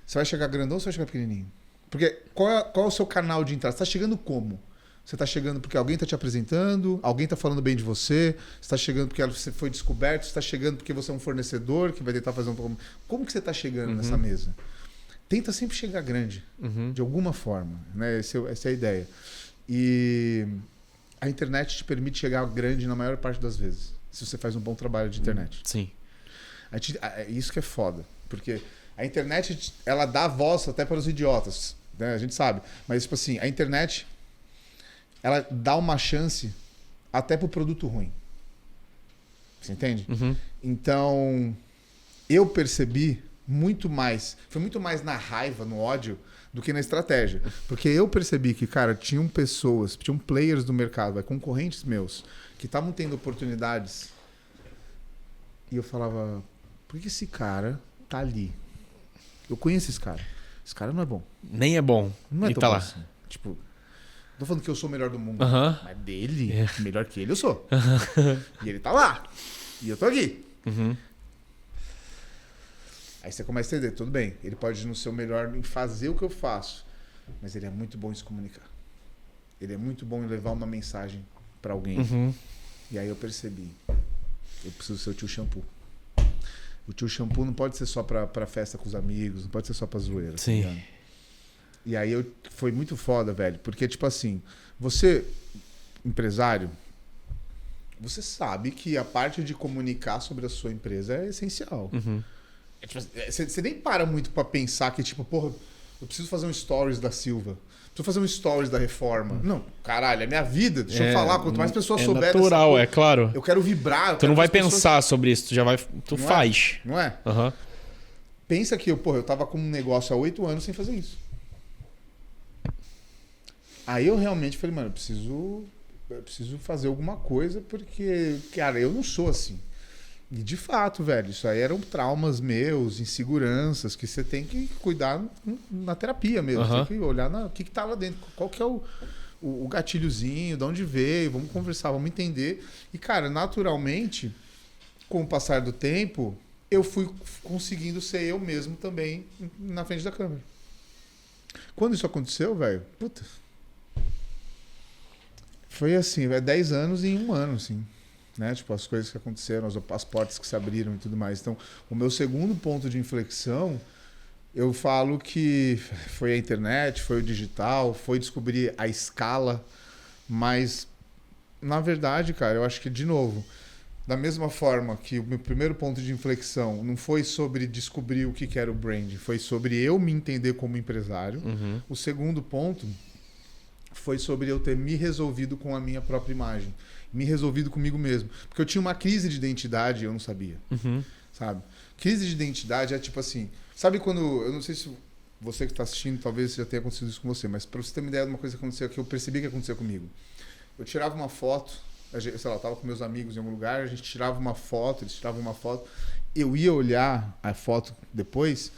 Você vai chegar grandão ou você vai chegar pequenininho? Porque qual é o seu canal de entrada? Você está chegando como? Você está chegando porque alguém está te apresentando, alguém está falando bem de você, você está chegando porque você foi descoberto, você está chegando porque você é um fornecedor que vai tentar fazer um... Como que você está chegando nessa mesa? tenta sempre chegar grande, de alguma forma, né? Essa é a ideia. E a internet te permite chegar grande na maior parte das vezes, se você faz um bom trabalho de internet. Sim. Isso que é foda, porque a internet, ela dá voz até para os idiotas, né? A gente sabe. Mas, tipo assim, a internet, ela dá uma chance até pro produto ruim. Você entende? Então, eu percebi muito mais, foi muito mais na raiva, no ódio, do que na estratégia. Porque eu percebi que, cara, tinham players do mercado, concorrentes meus, que estavam tendo oportunidades. E eu falava, por que esse cara tá ali? Eu conheço esse cara. Esse cara não é bom. Nem é bom. Não é e tão tá bom lá. assim. Tipo, não tô falando que eu sou o melhor do mundo. Mas dele, melhor que ele, eu sou. E ele tá lá. E eu tô aqui. Aí você começa a entender, tudo bem, ele pode não ser o melhor em fazer o que eu faço, mas ele é muito bom em se comunicar. Ele é muito bom em levar uma mensagem pra alguém. E aí eu percebi, eu preciso ser o tio shampoo. O tio shampoo não pode ser só pra festa com os amigos, não pode ser só pra zoeira. Sim. Tá. E aí foi muito foda, velho, porque tipo assim, você, empresário, você sabe que a parte de comunicar sobre a sua empresa é essencial. Você nem para muito pra pensar que, tipo, porra, eu preciso fazer um stories da Silva. Preciso fazer um stories da Reforma. Não, caralho, é minha vida. Deixa eu falar. Quanto mais pessoas souberem... É natural, é claro. Eu quero vibrar. Tu não vai pensar sobre isso, tu não faz. Não é? Pensa que eu tava com um negócio há 8 anos sem fazer isso. Aí eu realmente falei, mano, eu preciso fazer alguma coisa porque, cara, eu não sou assim. E de fato, velho, isso aí eram traumas meus, inseguranças, que você tem que cuidar na terapia mesmo. Tem que olhar o que tá lá dentro, qual que é o gatilhozinho, de onde veio, vamos conversar, vamos entender. E, cara, naturalmente, com o passar do tempo, eu fui conseguindo ser eu mesmo também na frente da câmera. Quando isso aconteceu, velho, puta... Foi assim, 10 anos em 1 ano, assim. Né? Tipo, as coisas que aconteceram, as portas que se abriram e tudo mais. Então, o meu segundo ponto de inflexão, eu falo que foi a internet, foi o digital, foi descobrir a escala, mas, na verdade, cara, eu acho que, de novo, da mesma forma que o meu primeiro ponto de inflexão não foi sobre descobrir o que era o brand, foi sobre eu me entender como empresário. O segundo ponto foi sobre eu ter me resolvido com a minha própria imagem. Me resolvido comigo mesmo. Porque eu tinha uma crise de identidade e eu não sabia. Sabe? Crise de identidade é tipo assim... Sabe quando... Eu não sei se você que está assistindo, talvez já tenha acontecido isso com você, mas para você ter uma ideia de uma coisa que aconteceu, que eu percebi que aconteceu comigo. Eu tirava uma foto, sei lá, eu estava com meus amigos em algum lugar, a gente tirava uma foto, eles tiravam uma foto, eu ia olhar a foto depois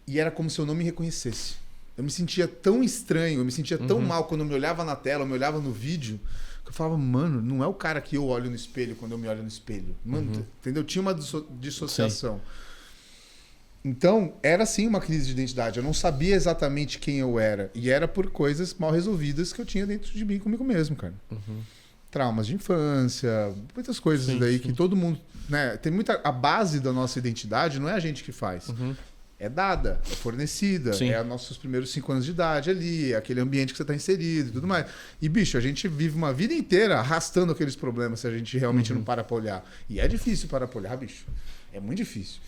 e era como se eu não me reconhecesse. Eu me sentia tão estranho, eu me sentia tão mal quando eu me olhava na tela, eu me olhava no vídeo, que eu falava, mano, não é o cara que eu olho no espelho quando eu me olho no espelho. Mano, entendeu? Tinha uma dissociação. Sim. Então, era sim uma crise de identidade. Eu não sabia exatamente quem eu era. E era por coisas mal resolvidas que eu tinha dentro de mim, comigo mesmo, cara. Traumas de infância, muitas coisas daí que todo mundo... Né, tem muita... A base da nossa identidade não é a gente que faz. É dada, é fornecida, é os nossos primeiros 5 anos de idade ali, é aquele ambiente que você está inserido e tudo mais. E, bicho, a gente vive uma vida inteira arrastando aqueles problemas se a gente realmente não para pra olhar. E é difícil para pra olhar, bicho. É muito difícil.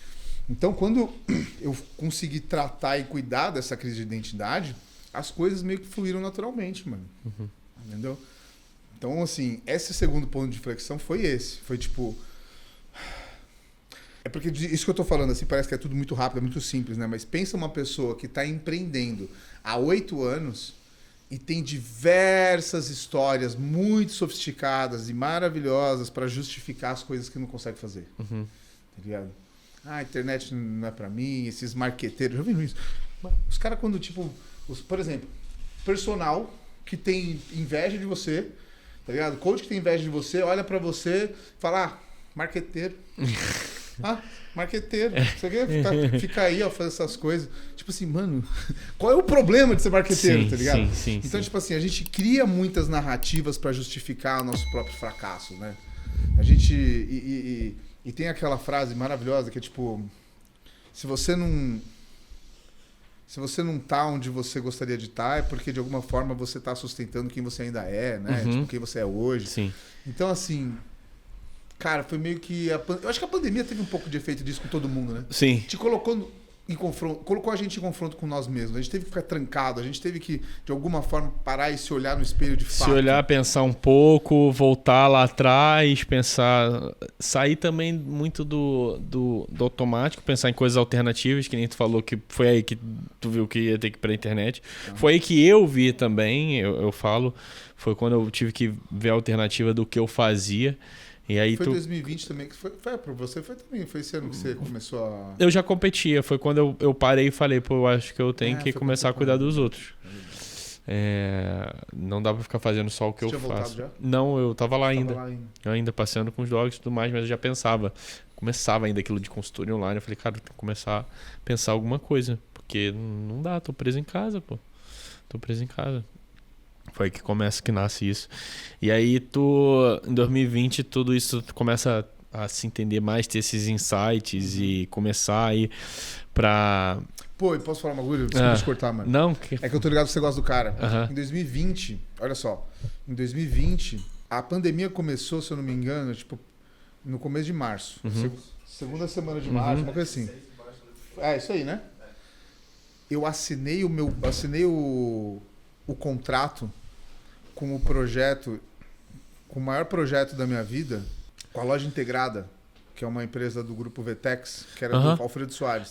Então, quando eu consegui tratar e cuidar dessa crise de identidade, as coisas meio que fluíram naturalmente, mano. Entendeu? Então, assim, esse segundo ponto de inflexão foi esse. Foi tipo... É porque isso que eu tô falando, assim, parece que é tudo muito rápido, é muito simples, né? Mas pensa uma pessoa que está empreendendo há 8 anos e tem diversas histórias muito sofisticadas e maravilhosas para justificar as coisas que não consegue fazer. Tá ligado? A internet não é para mim, esses marqueteiros, já viram isso? Os caras quando, tipo... por exemplo, personal que tem inveja de você, tá ligado? Coach que tem inveja de você, olha para você e fala, marqueteiro... marqueteiro. Você quer ficar aí, ó, fazer essas coisas. Tipo assim, mano, qual é o problema de ser marqueteiro, tá ligado? Então, tipo assim, a gente cria muitas narrativas pra justificar o nosso próprio fracasso, né? A gente... E tem aquela frase maravilhosa que é tipo... Se você não Se você não tá onde você gostaria de estar, é porque de alguma forma você tá sustentando quem você ainda é, né? Tipo, quem você é hoje. Sim. Então, assim, cara, foi meio que... Eu acho que a pandemia teve um pouco de efeito disso com todo mundo, né? Sim. Te colocou em confronto, colocou a gente em confronto com nós mesmos. A gente teve que ficar trancado, a gente teve que, de alguma forma, parar e se olhar no espelho de fato. Se olhar, pensar um pouco, voltar lá atrás, pensar... Sair também muito do automático, pensar em coisas alternativas, que nem tu falou que foi aí que tu viu que ia ter que ir pra internet. Foi aí que eu vi também, eu falo, foi quando eu tive que ver a alternativa do que eu fazia. E aí foi 2020 também, que foi pra você, foi também, foi esse ano que você começou a... Eu já competia, foi quando eu parei e falei, pô, eu acho que eu tenho que começar a cuidar dos outros. Não dá pra ficar fazendo só o que eu faço. Já? Não, eu tava lá ainda. Eu ainda passeando com os dogs e tudo mais, mas eu já pensava. Começava ainda aquilo de consultoria online. Eu falei, cara, eu tenho que começar a pensar alguma coisa. Porque não dá, tô preso em casa, pô. Tô preso em casa. Foi aí que começa, que nasce isso. E aí em 2020, tudo isso começa a se entender mais, ter esses insights e começar a ir pra... Pô, e posso falar uma coisa? Desculpa te cortar, mano. Não. É que eu tô ligado que você gosta do cara. Em 2020, olha só, em 2020, a pandemia começou, se eu não me engano, tipo, no começo de março. Segunda semana de março, uma coisa assim. É, isso aí, né? Eu assinei o contrato com o projeto, com o maior projeto da minha vida, com a Loja Integrada, que é uma empresa do grupo Vetex, que era do Alfredo Soares.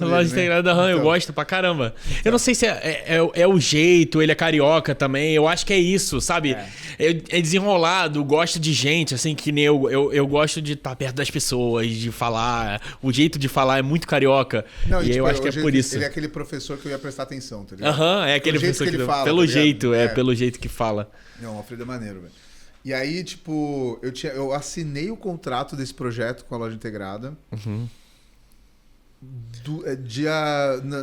Loja Integrada, então, eu gosto pra caramba. Então. Eu não sei se é o jeito, ele é carioca também, eu acho que é isso, sabe? É desenrolado, gosta de gente, assim, que nem eu gosto de estar perto das pessoas, de falar, o jeito de falar é muito carioca. Não, e tipo, eu acho que é por isso. Ele é aquele professor que eu ia prestar atenção, tá ligado? É aquele professor que ele fala. Pelo jeito que fala. Não, o Alfredo é maneiro, velho. E aí, tipo, eu assinei o contrato desse projeto com a Loja Integrada.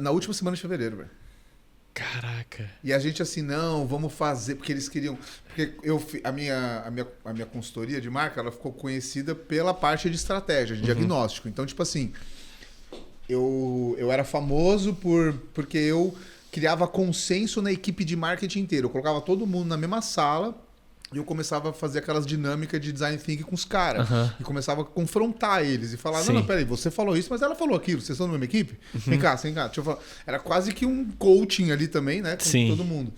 Na última semana de fevereiro, velho. Caraca. E a gente assim, não, vamos fazer, porque eles queriam, porque a minha consultoria de marca, ela ficou conhecida pela parte de estratégia, de diagnóstico. Então, tipo assim, eu era famoso porque eu criava consenso na equipe de marketing inteira. Eu colocava todo mundo na mesma sala e eu começava a fazer aquelas dinâmicas de design thinking com os caras. E começava a confrontar eles e falar, não, peraí, você falou isso, mas ela falou aquilo. Vocês estão na mesma equipe? Vem cá, deixa eu falar. Era quase que um coaching ali também, né? Com todo mundo.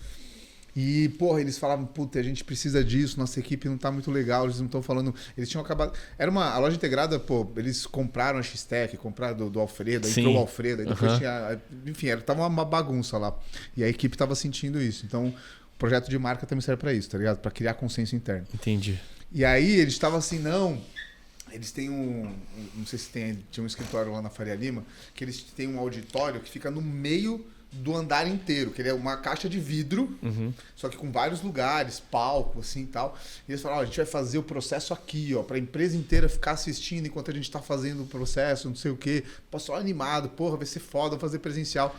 E, porra, eles falavam, puta, a gente precisa disso, nossa equipe não tá muito legal, eles não estão falando... Eles tinham acabado... A Loja Integrada, pô, eles compraram a X-Tech, compraram do Alfredo, aí entrou o Alfredo, aí depois tinha... Enfim, tava uma bagunça lá. E a equipe tava sentindo isso. Então... O projeto de marca também serve para isso, tá ligado? Para criar consenso interno. Entendi. E aí eles estavam assim, não... Eles têm não sei se tinha um escritório lá na Faria Lima, que eles têm um auditório que fica no meio do andar inteiro, que ele é uma caixa de vidro, só que com vários lugares, palco, assim e tal. E eles falaram, a gente vai fazer o processo aqui, ó, para a empresa inteira ficar assistindo enquanto a gente tá fazendo o processo, não sei o quê. Pessoal animado, porra, vai ser foda, vou fazer presencial.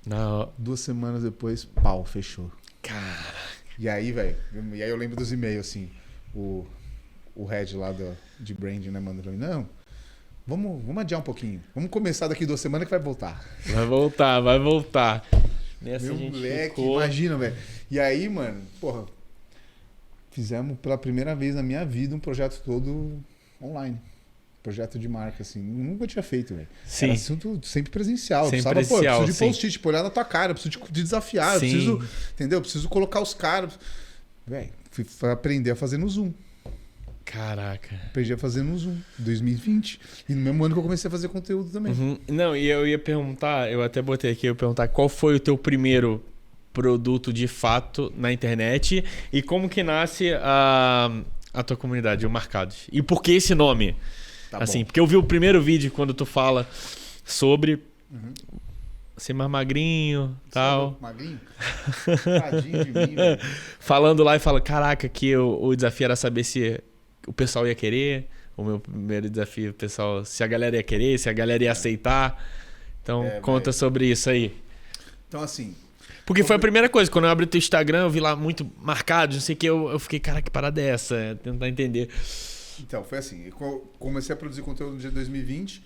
Não. 2 semanas depois, pau, fechou. Cara. E aí, velho, eu lembro dos e-mails, assim, o head lá de branding, né, mandando, não, vamos adiar um pouquinho. Vamos começar daqui 2 semanas que vai voltar. Vai voltar. Nessa Meu gente moleque, ficou... imagina, velho. E aí, mano, porra, fizemos pela primeira vez na minha vida um projeto todo online. Projeto de marca, assim. Nunca tinha feito, velho. Era assunto sempre presencial. Sempre precisava, presencial, eu preciso de post-it, tipo, olhar na tua cara, eu preciso de desafiar, eu preciso, entendeu? Eu preciso colocar os caras. Velho, fui aprender a fazer no Zoom. Caraca. Aprendi a fazer no Zoom, 2020. E no mesmo ano que eu comecei a fazer conteúdo também. Não, e eu ia perguntar, eu até botei aqui, eu ia perguntar qual foi o teu primeiro produto de fato na internet e como que nasce a tua comunidade, o Marcados. E por que esse nome? Tá assim, bom. porque eu vi o primeiro vídeo quando tu fala sobre ser mais magrinho e tal. Magrinho? Tadinho de mim, velho. Falando lá e fala, caraca, que o desafio era saber se o pessoal ia querer. O meu primeiro desafio, pessoal, se a galera ia querer, se a galera ia aceitar. Então, conta sobre isso aí. Então, assim... Porque foi a primeira coisa, quando eu abri o teu Instagram, eu vi lá muito marcado, não sei o que, eu fiquei, cara, que parada é essa? Tentar entender. Então, foi assim, eu comecei a produzir conteúdo no dia 2020,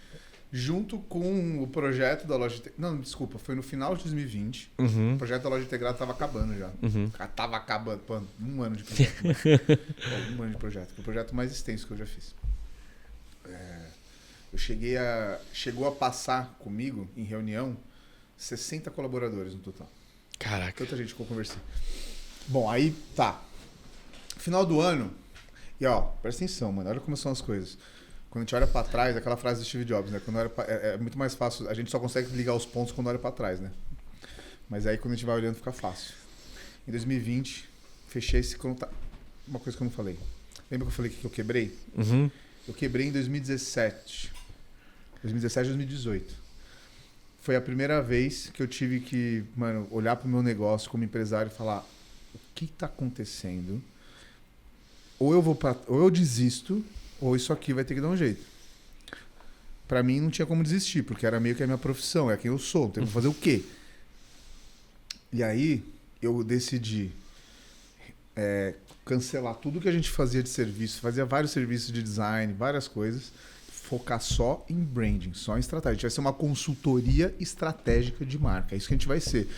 junto com o projeto da loja... Não, desculpa, foi no final de 2020. Uhum. O projeto da loja integrada tava acabando já. Uhum. Tava acabando. Pô, um ano de projeto. Um ano de projeto. Foi o projeto mais extenso que eu já fiz. Chegou a passar comigo, em reunião, 60 colaboradores no total. Caraca. Tanta gente que eu conversei. Bom, aí tá. Final do ano. E ó, presta atenção, mano. Olha como são as coisas. Quando a gente olha pra trás, aquela frase do Steve Jobs, né? Quando é muito mais fácil. A gente só consegue ligar os pontos quando olha pra trás, né? Mas aí quando a gente vai olhando fica fácil. Em 2020, fechei esse contato. Uma coisa que eu não falei. Lembra que eu falei que eu quebrei? Uhum. Eu quebrei em 2017. 2017, 2018. Foi a primeira vez que eu tive que, mano, olhar pro meu negócio como empresário e falar: o que tá acontecendo? Ou eu desisto, ou isso aqui vai ter que dar um jeito. Pra mim não tinha como desistir, porque era meio que a minha profissão, é quem eu sou, então eu vou fazer o quê? E aí eu decidi cancelar tudo que a gente fazia de serviço, fazia vários serviços de design, várias coisas, focar só em branding, só em estratégia. A gente vai ser uma consultoria estratégica de marca, é isso que a gente vai ser.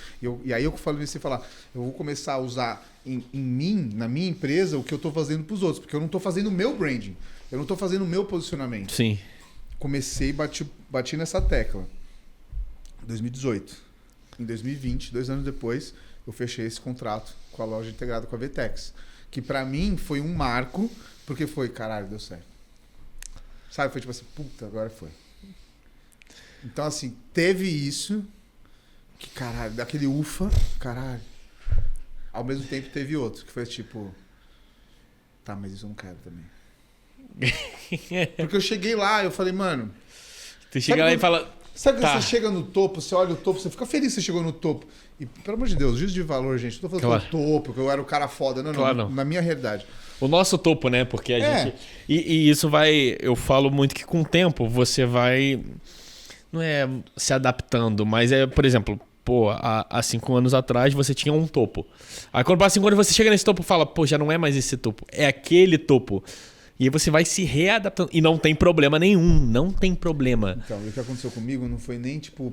E aí eu comecei a falar, eu vou começar a usar em mim, na minha empresa, o que eu estou fazendo para os outros, porque eu não estou fazendo o meu branding, eu não estou fazendo o meu posicionamento. Sim. Comecei e bati nessa tecla. 2018. Em 2020, 2 anos depois, eu fechei esse contrato com a loja integrada com a VTEX. Que pra mim foi um marco, porque foi, caralho, deu certo. Sabe, foi tipo assim, puta, agora foi. Então assim, teve isso, que caralho, daquele ufa, caralho. Ao mesmo tempo teve outro, que foi tipo, tá, mas isso eu não quero também. Porque eu cheguei lá, eu falei, mano... Tu chega lá e fala... Sabe que tá. Você chega no topo, você olha o topo, você fica feliz que você chegou no topo. E, pelo amor de Deus, juízo de valor, gente. Não tô falando do topo, que eu era o cara foda. Não, claro, não. Na minha realidade. O nosso topo, né? Porque a gente... E isso vai... Eu falo muito que com o tempo você vai... Não é se adaptando, mas é, por exemplo... Pô, há 5 anos atrás você tinha um topo. Aí quando passa 5 anos você chega nesse topo e fala... Pô, já não é mais esse topo. É aquele topo. E aí você vai se readaptando. E não tem problema nenhum. Não tem problema. Então, o que aconteceu comigo não foi nem tipo...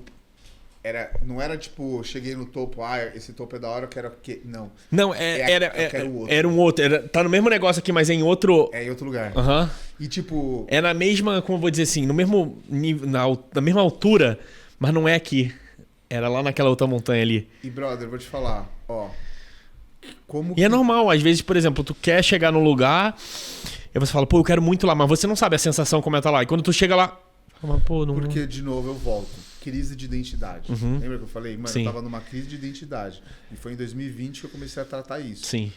Não era tipo, cheguei no topo, esse topo é da hora, eu quero que... Não. Não, eu quero outro. Era um outro. Tá no mesmo negócio aqui, mas é em outro... É em outro lugar. Uhum. E tipo... É na mesma, como eu vou dizer assim, no mesmo nível, na mesma altura, mas não é aqui. Era lá naquela outra montanha ali. E brother, vou te falar, ó... É normal, às vezes, por exemplo, tu quer chegar num lugar... E você fala, pô, eu quero muito lá, mas você não sabe a sensação como é tá lá. E quando tu chega lá, fala, pô, não... Porque, de novo, eu volto. Crise de identidade. Uhum. Lembra que eu falei? Mano, Sim. eu tava numa crise de identidade. E foi em 2020 que eu comecei a tratar isso. Sim.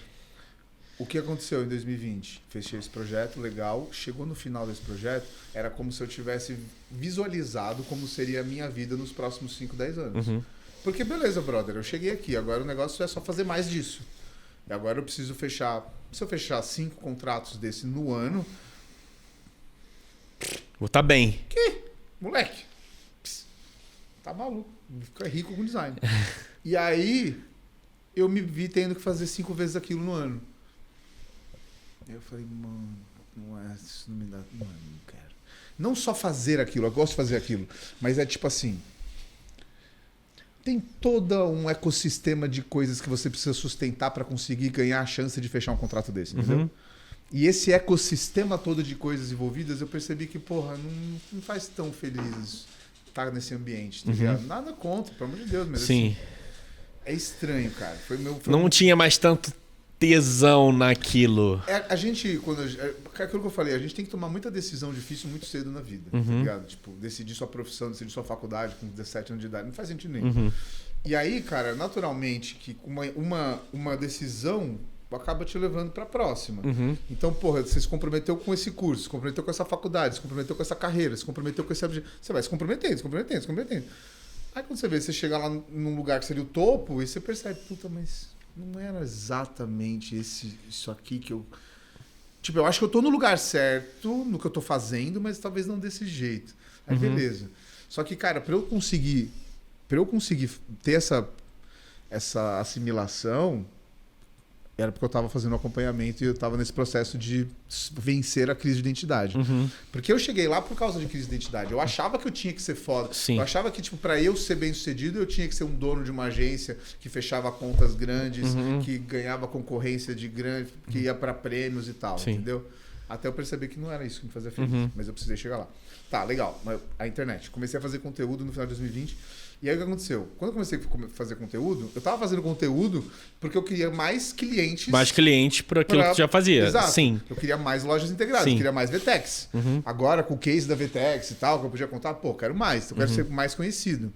O que aconteceu em 2020? Fechei esse projeto, legal. Chegou no final desse projeto, era como se eu tivesse visualizado como seria a minha vida nos próximos 5, 10 anos. Uhum. Porque, beleza, brother, eu cheguei aqui. Agora o negócio é só fazer mais disso. E agora eu preciso fechar... Se eu fechar 5 contratos desse no ano... Vou tá bem. Que? Moleque. Tá maluco. Fica rico com design. E aí, eu me vi tendo que fazer 5 vezes aquilo no ano. Aí eu falei, mano, isso não me dá... Mano, não quero. Não só fazer aquilo, eu gosto de fazer aquilo. Mas é tipo assim... Tem todo um ecossistema de coisas que você precisa sustentar para conseguir ganhar a chance de fechar um contrato desse, entendeu? Uhum. E esse ecossistema todo de coisas envolvidas, eu percebi que, porra, não faz tão feliz estar nesse ambiente, tá ligado? Nada contra, pelo amor de Deus, mas Sim. assim, é estranho, cara. Não tinha mais tanto tesão naquilo. A gente, aquilo que eu falei, a gente tem que tomar muita decisão difícil muito cedo na vida, tá ligado? Tipo, decidir sua profissão, decidir sua faculdade com 17 anos de idade, não faz sentido nenhum. Uhum. E aí, cara, naturalmente, que uma decisão acaba te levando para a próxima. Uhum. Então, porra, você se comprometeu com esse curso, se comprometeu com essa faculdade, se comprometeu com essa carreira, se comprometeu com esse objetivo. Você vai se comprometendo. Aí quando você vê, você chega lá num lugar que seria o topo e você percebe, puta, mas não era exatamente isso aqui que eu... Tipo, eu acho que eu tô no lugar certo, no que eu tô fazendo, mas talvez não desse jeito. Aí, beleza. Só que, cara, para eu conseguir ter essa assimilação, era porque eu tava fazendo acompanhamento e eu tava nesse processo de vencer a crise de identidade. Porque eu cheguei lá por causa de crise de identidade. Eu achava que eu tinha que ser foda. Sim. Eu achava que, tipo, pra eu ser bem sucedido, eu tinha que ser um dono de uma agência que fechava contas grandes, que ganhava concorrência de grande, que ia pra prêmios e tal, Sim. entendeu? Até eu perceber que não era isso que me fazia feliz. Mas eu precisei chegar lá. Tá, legal. A internet. Comecei a fazer conteúdo no final de 2020. E aí o que aconteceu? Quando eu comecei a fazer conteúdo, eu tava fazendo conteúdo porque eu queria mais clientes. Mais clientes por aquilo que tu já fazia. Exato. Sim. Eu queria mais lojas integradas, Sim. eu queria mais VTEX. Agora, com o case da VTEX e tal, que eu podia contar, pô, quero mais, eu quero ser mais conhecido.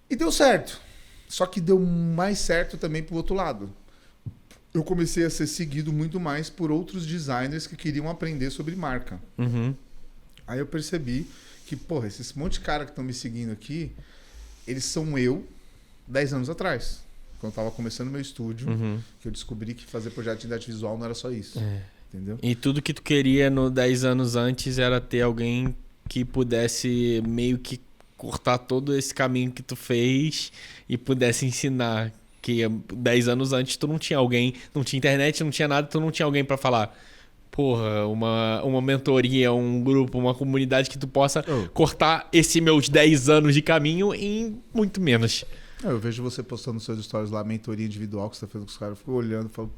E deu certo. Só que deu mais certo também pro outro lado. Eu comecei a ser seguido muito mais por outros designers que queriam aprender sobre marca. Aí eu percebi que, porra, esses monte de cara que estão me seguindo aqui, eles são eu 10 anos atrás. Quando eu tava começando meu estúdio, que eu descobri que fazer projeto de identidade visual não era só isso. Entendeu? E tudo que tu queria no 10 anos antes era ter alguém que pudesse meio que cortar todo esse caminho que tu fez e pudesse ensinar. Que 10 anos antes tu não tinha alguém, não tinha internet, não tinha nada, tu não tinha alguém pra falar. Porra, uma mentoria, um grupo, uma comunidade que tu possa cortar esses meus 10 anos de caminho em muito menos. Eu vejo você postando nos seus stories lá, mentoria individual que você tá fazendo com os caras, eu fico olhando e falo,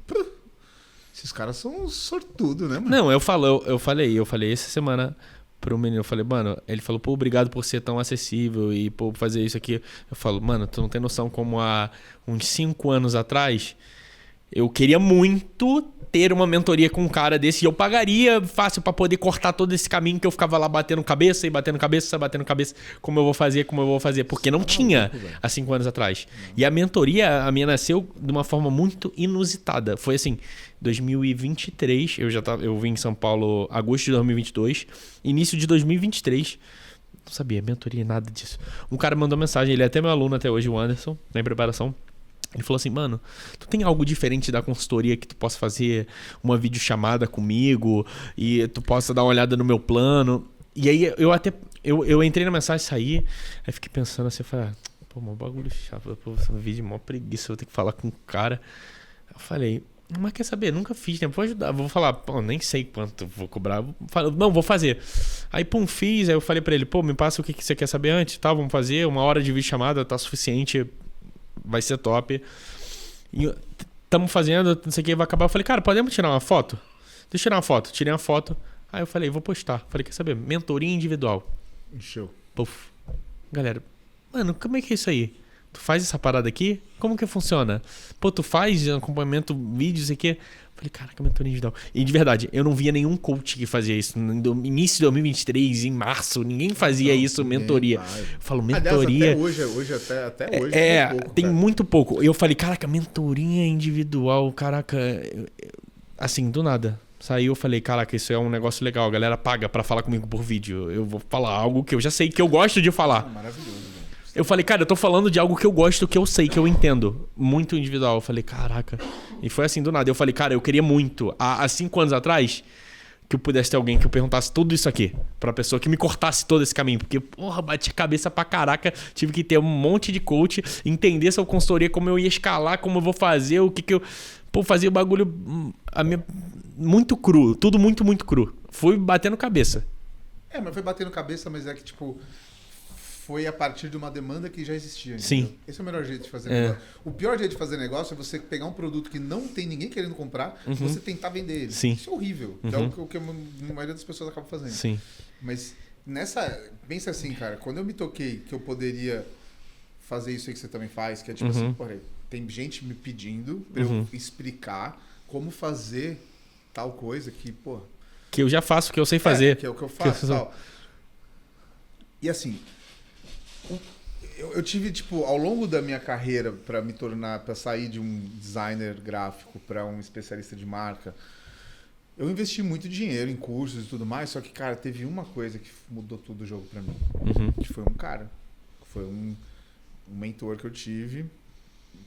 esses caras são sortudos, né, mano? Não, eu falei essa semana pro menino, eu falei, mano, ele falou, pô, obrigado por ser tão acessível e por fazer isso aqui. Eu falo, mano, tu não tem noção como há uns 5 anos atrás eu queria muito ter uma mentoria com um cara desse e eu pagaria fácil pra poder cortar todo esse caminho que eu ficava lá batendo cabeça, como eu vou fazer, porque não tinha há 5 anos atrás. E a mentoria, a minha nasceu de uma forma muito inusitada. Foi assim, 2023, eu vim em São Paulo agosto de 2022, início de 2023, não sabia, mentoria, nada disso. Um cara mandou mensagem, ele é até meu aluno até hoje, o Anderson, na preparação. Ele falou assim, mano, tu tem algo diferente da consultoria que tu possa fazer uma videochamada comigo e tu possa dar uma olhada no meu plano? E aí eu entrei na mensagem, saí, aí fiquei pensando assim, eu falei, pô, um bagulho chato, pô, esse vídeo mó preguiça, vou ter que falar com o cara. Eu falei, mas quer saber, nunca fiz, né? Vou ajudar, vou falar, pô, nem sei quanto vou cobrar, não, vou fazer. Aí, pum, fiz, aí eu falei pra ele, pô, me passa o que você quer saber antes, tá? Vamos fazer, 1 hora de videochamada tá suficiente, vai ser top. E estamos fazendo, não sei o que, vai acabar. Eu falei, cara, podemos tirar uma foto? Deixa eu tirar uma foto. Tirei uma foto. Aí eu falei, vou postar. Falei, quer saber? Mentoria individual. Show. Puf. Galera, mano, como é que é isso aí? Tu faz essa parada aqui? Como que funciona? Pô, tu faz acompanhamento, vídeos, sei o que. Falei, caraca, mentoria individual. E de verdade, eu não via nenhum coach que fazia isso. No início de 2023, em março, ninguém fazia isso, mentoria. Eu falo, mentoria... Aliás, até hoje tem muito pouco. E eu falei, caraca, mentoria individual, caraca... Assim, do nada. Saiu, eu falei, caraca, isso é um negócio legal. A galera paga pra falar comigo por vídeo. Eu vou falar algo que eu já sei que eu gosto de falar. Maravilhoso, velho. Eu falei, cara, eu tô falando de algo que eu gosto, que eu sei, que eu entendo. Muito individual. Eu falei, caraca. E foi assim, do nada. Eu falei, cara, eu queria muito, há 5 anos atrás, que eu pudesse ter alguém que eu perguntasse tudo isso aqui pra pessoa, que me cortasse todo esse caminho. Porque, porra, bati a cabeça pra caraca. Tive que ter um monte de coach, entender essa consultoria, como eu ia escalar, como eu vou fazer, o que eu... Pô, fazia o bagulho muito cru. Tudo muito, muito cru. Fui batendo cabeça. Mas foi batendo cabeça, mas é que, tipo... Foi a partir de uma demanda que já existia. Entendeu? Sim. Esse é o melhor jeito de fazer negócio. O pior jeito de fazer negócio é você pegar um produto que não tem ninguém querendo comprar e você tentar vender ele. Sim. Isso é horrível. É o que a maioria das pessoas acaba fazendo. Sim. Mas pensa assim, cara, quando eu me toquei que eu poderia fazer isso aí que você também faz, que é tipo assim, porra, tem gente me pedindo pra eu explicar como fazer tal coisa que, pô... Que eu já faço, que eu sei fazer. Que é o que eu faço, tal. E assim... Eu tive, tipo, ao longo da minha carreira para sair de um designer gráfico para um especialista de marca, eu investi muito dinheiro em cursos e tudo mais, só que, cara, teve uma coisa que mudou tudo o jogo para mim. Que foi um cara, foi um mentor que eu tive,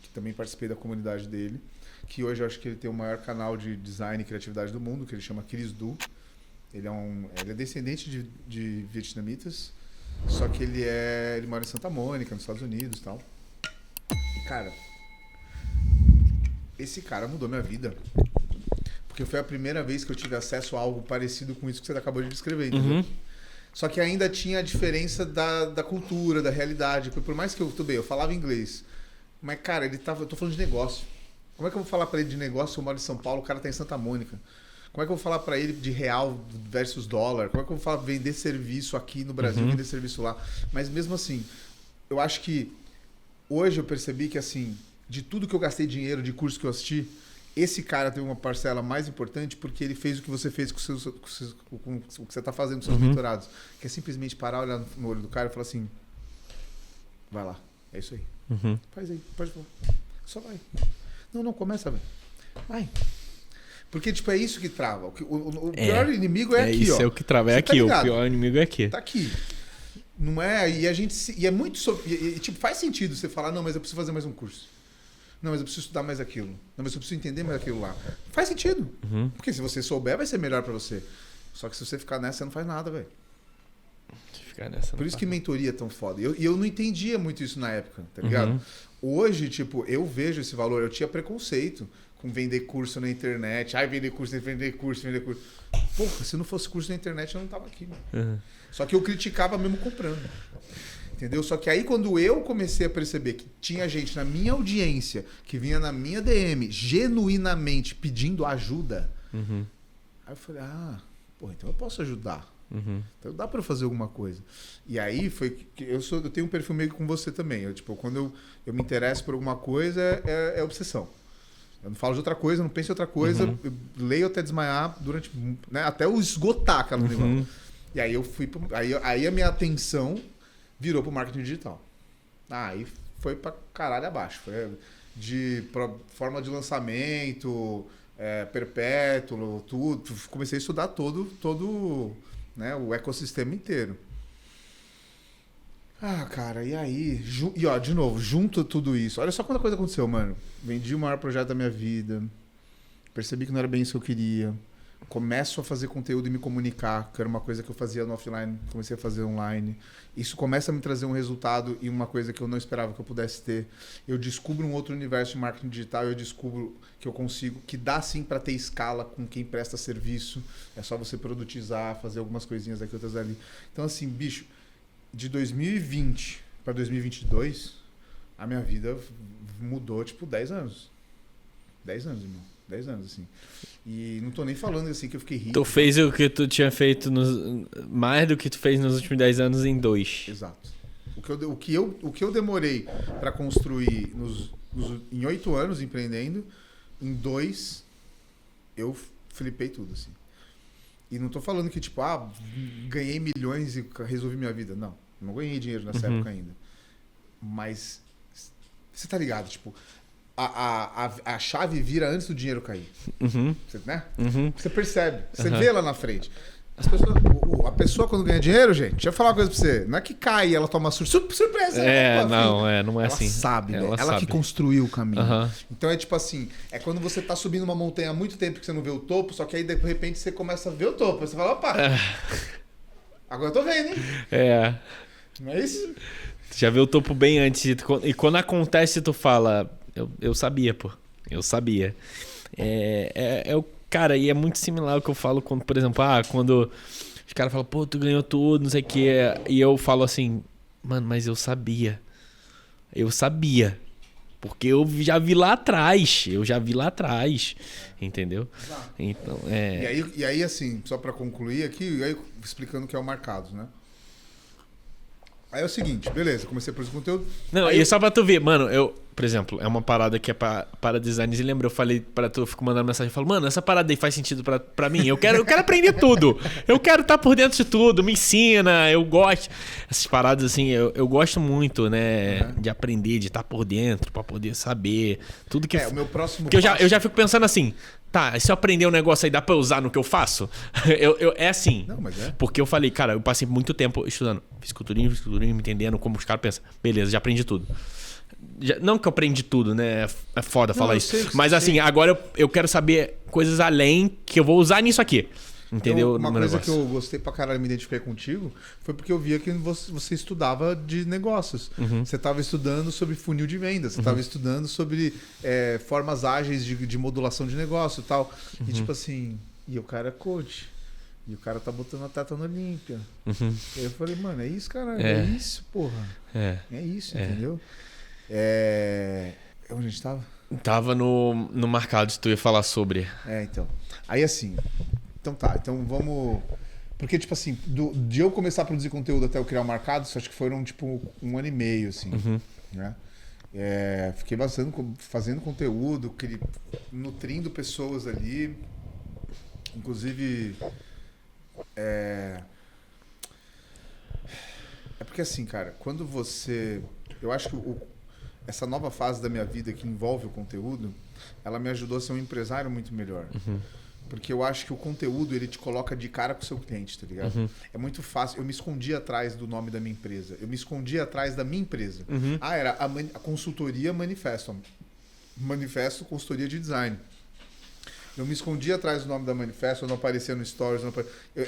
que também participei da comunidade dele, que hoje eu acho que ele tem o maior canal de design e criatividade do mundo, que ele chama Chris Du. Ele é descendente de vietnamitas. Só que ele mora em Santa Mônica, nos Estados Unidos e tal. E, cara, Esse cara mudou minha vida. Porque foi a primeira vez que eu tive acesso a algo parecido com isso que você acabou de descrever, entendeu? Uhum. Só que ainda tinha a diferença da cultura, da realidade. Porque por mais que eu falava inglês, mas, cara, eu tô falando de negócio. Como é que eu vou falar pra ele de negócio se eu moro em São Paulo, o cara tá em Santa Mônica? Como é que eu vou falar pra ele de real versus dólar? Como é que eu vou falar vender serviço aqui no Brasil, vender serviço lá? Mas mesmo assim, eu acho que hoje eu percebi que, assim, de tudo que eu gastei dinheiro, de curso que eu assisti, esse cara teve uma parcela mais importante porque ele fez o que você fez com o que você está fazendo com seus mentorados. Que é simplesmente parar, olhar no olho do cara e falar assim, vai lá, é isso aí. Faz aí, pode falar. Só vai. Não, começa, velho. Vai. Porque, tipo, é isso que trava. O pior inimigo é aqui, ó. Isso é o que trava, é aqui. O pior inimigo é aqui. Tá aqui. Não é? E é muito... tipo, faz sentido você falar, não, mas eu preciso fazer mais um curso. Não, mas eu preciso estudar mais aquilo. Não, mas eu preciso entender mais aquilo lá. Faz sentido. Porque se você souber, vai ser melhor pra você. Só que se você ficar nessa, você não faz nada, velho. Por isso que mentoria é tão foda. E eu não entendia muito isso na época, tá ligado? Hoje, tipo, eu vejo esse valor. Eu tinha preconceito com vender curso na internet. Ai, vender curso. Porra, se não fosse curso na internet, eu não tava aqui. Só que eu criticava mesmo comprando. Entendeu? Só que aí quando eu comecei a perceber que tinha gente na minha audiência que vinha na minha DM genuinamente pedindo ajuda, aí eu falei, porra, então eu posso ajudar. Então dá pra eu fazer alguma coisa. E aí foi que eu tenho um perfil meio com você também. Quando eu me interesso por alguma coisa, é obsessão. Eu não falo de outra coisa, eu não penso em outra coisa, eu leio até desmaiar durante, né, até eu esgotar aquela negócio. E aí eu fui aí a minha atenção virou pro marketing digital. Aí foi pra caralho abaixo. Foi pra forma de lançamento, perpétuo, tudo. Comecei a estudar todo, né, o ecossistema inteiro. Cara, e aí? E ó, de novo, junto tudo isso. Olha só quanta coisa aconteceu, mano. Vendi o maior projeto da minha vida. Percebi que não era bem isso que eu queria. Começo a fazer conteúdo e me comunicar, que era uma coisa que eu fazia no offline, comecei a fazer online. Isso começa a me trazer um resultado e uma coisa que eu não esperava que eu pudesse ter. Eu descubro um outro universo de marketing digital, eu descubro que eu consigo, que dá sim para ter escala com quem presta serviço. É só você produtizar, fazer algumas coisinhas aqui, outras ali. Então assim, bicho, de 2020 para 2022, a minha vida mudou tipo 10 anos. 10 anos, irmão. 10 anos, assim. E não tô nem falando assim que eu fiquei rico. Tu fez o que tu tinha feito mais do que tu fez nos últimos 10 anos em 2. Exato. O que eu demorei para construir em 8 anos empreendendo, em 2 eu flipei tudo, assim. E não tô falando que, tipo, ganhei milhões e resolvi minha vida. Não ganhei dinheiro nessa época ainda. Mas você tá ligado, tipo... A chave vira antes do dinheiro cair. Você, né? Você percebe. Você vê lá na frente. A pessoa quando ganha dinheiro, gente, deixa eu falar uma coisa pra você. Não é que cai e ela toma surpresa. Não é ela assim. Sabe, ela sabe. Que construiu o caminho. Então é tipo assim, é quando você tá subindo uma montanha há muito tempo que você não vê o topo, só que aí de repente você começa a ver o topo. Aí você fala, opa, agora eu tô vendo, hein? Não é isso? Tu já vê o topo bem antes. E quando acontece, tu fala... Eu sabia, pô. Eu sabia. Cara, e é muito similar ao que eu falo quando, por exemplo, quando os caras falam, pô, tu ganhou tudo, não sei o que. E eu falo assim, mano, mas eu sabia. Eu sabia. Porque eu já vi lá atrás. Entendeu? Exato. Então, E aí, assim, só pra concluir aqui, aí explicando o que é o Marcados, né? Aí é o seguinte, beleza, comecei a produzir conteúdo. Não, e só pra tu ver, mano, por exemplo, é uma parada que é para designers. E lembra, eu falei pra tu, eu fico mandando mensagem, eu falo, mano, essa parada aí faz sentido pra mim. Eu quero aprender tudo. Eu quero estar por dentro de tudo. Me ensina, eu gosto. Essas paradas, assim, eu gosto muito, né, de aprender, de estar por dentro, pra poder saber tudo que... o meu próximo Porque eu já fico pensando assim, tá, se eu aprender um negócio aí, dá pra usar no que eu faço? É assim. Não, mas é. Porque eu falei, cara, eu passei muito tempo estudando fisiculturismo, entendendo como os caras pensam. Beleza, já aprendi tudo. Não que eu aprendi tudo, né? É foda falar isso. Mas assim, agora eu quero saber coisas além que eu vou usar nisso aqui. Entendeu? Então, uma coisa que eu gostei pra caralho, me identifiquei contigo, foi porque eu via que você estudava de negócios. Você estava estudando sobre funil de vendas, você estava estudando sobre formas ágeis de modulação de negócio e tal. E tipo assim, e o cara é coach. E o cara tá botando a teta no Olímpia. Eu falei, mano, é isso, cara. É isso, porra. É isso, entendeu? Onde a gente tava? Tava no marcado, se tu ia falar sobre. Então. Aí assim... Então tá, então vamos... Porque, tipo assim, de eu começar a produzir conteúdo até eu criar o marcado, acho que foram, tipo, 1 ano e meio, assim, né? Fiquei fazendo conteúdo, nutrindo pessoas ali. Inclusive... É porque assim, cara, quando você... Eu acho que essa nova fase da minha vida que envolve o conteúdo, ela me ajudou a ser um empresário muito melhor. Porque eu acho que o conteúdo, ele te coloca de cara com o seu cliente, tá ligado? É muito fácil. Eu me escondi atrás do nome da minha empresa. Eu me escondi atrás da minha empresa. Era a consultoria Manifesto. Manifesto Consultoria de Design. Eu me escondi atrás do nome da Manifesto, eu não aparecia no Stories.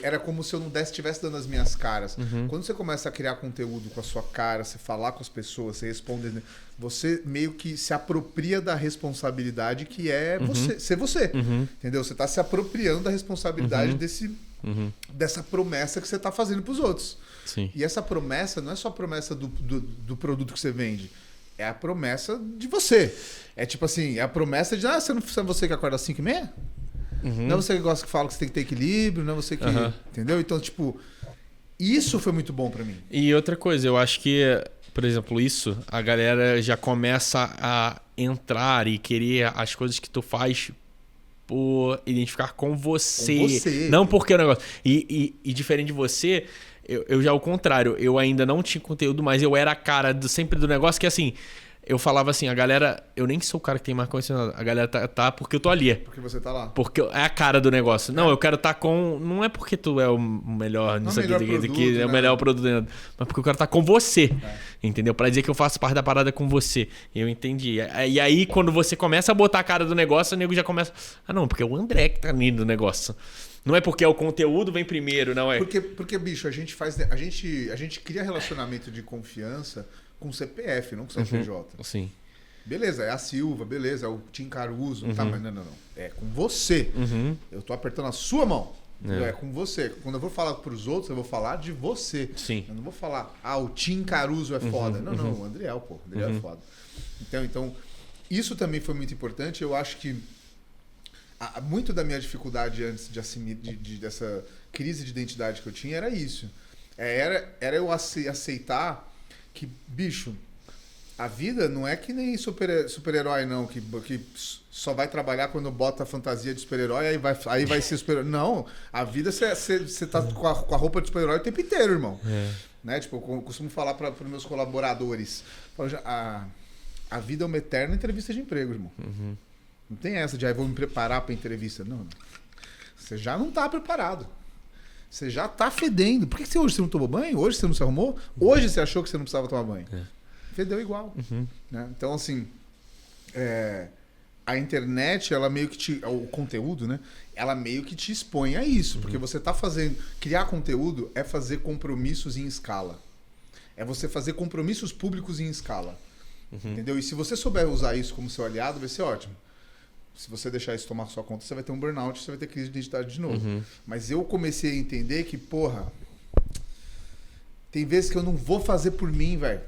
Era como se eu não estivesse dando as minhas caras. Quando você começa a criar conteúdo com a sua cara, você falar com as pessoas, você responder, você meio que se apropria da responsabilidade que é você, ser você. Entendeu? Você está se apropriando da responsabilidade dessa promessa que você está fazendo para os outros. Sim. E essa promessa não é só a promessa do produto que você vende. É a promessa de você. É tipo assim, é a promessa de você não é você que acorda às 5h30? Não é você que gosta que fala que você tem que ter equilíbrio, não é você que... Entendeu? Então, tipo, isso foi muito bom pra mim. E outra coisa, eu acho que, por exemplo, isso, a galera já começa a entrar e querer as coisas que tu faz por identificar com você. Com você. Não porque o negócio... E diferente de você... Eu já ao contrário, eu ainda não tinha conteúdo, mas eu era a cara sempre do negócio que assim, eu falava assim, a galera, eu nem sou o cara que tem mais conhecimento, a galera tá porque eu tô ali. Porque você tá lá. Porque é a cara do negócio. Não, eu quero estar com, não é porque tu é o melhor, nisso aqui, é o melhor produto, mas porque eu quero estar com você. Entendeu? Pra dizer que eu faço parte da parada com você. Eu entendi. E aí quando você começa a botar a cara do negócio, o nego já começa, não, porque é o André que tá ali no negócio. Não é porque o conteúdo vem primeiro, não é? Porque bicho, a gente cria relacionamento de confiança com CPF, não com CNPJ. Sim. Beleza, é a Silva, beleza, é o Tim Caruso. Tá, mas não. É com você. Eu tô apertando a sua mão. É com você. Quando eu vou falar pros outros, eu vou falar de você. Sim. Eu não vou falar, o Tim Caruso é foda. Não, o Andriel, pô. O Andriel é foda. Então, isso também foi muito importante. Eu acho que muito da minha dificuldade antes dessa crise de identidade que eu tinha era isso. Era eu aceitar que, bicho, a vida não é que nem super-herói, não, que só vai trabalhar quando bota a fantasia de super-herói, aí vai ser super-herói. Não, a vida você tá com a roupa de super-herói o tempo inteiro, irmão. Né? Tipo, eu costumo falar para os meus colaboradores, a vida é uma eterna entrevista de emprego, irmão. Não tem essa de vou me preparar para entrevista. Não. Você já não tá preparado. Você já tá fedendo. Por que hoje você não tomou banho? Hoje você não se arrumou? Hoje você achou que você não precisava tomar banho? Fedeu igual. Né? Então, assim, a internet, ela meio que o conteúdo, né? Ela meio que te expõe a isso. Porque você tá fazendo... Criar conteúdo é fazer compromissos em escala. É você fazer compromissos públicos em escala. Entendeu? E se você souber usar isso como seu aliado, vai ser ótimo. Se você deixar isso tomar sua conta, você vai ter um burnout, você vai ter crise de identidade de novo. Mas eu comecei a entender que, porra, tem vezes que eu não vou fazer por mim, velho.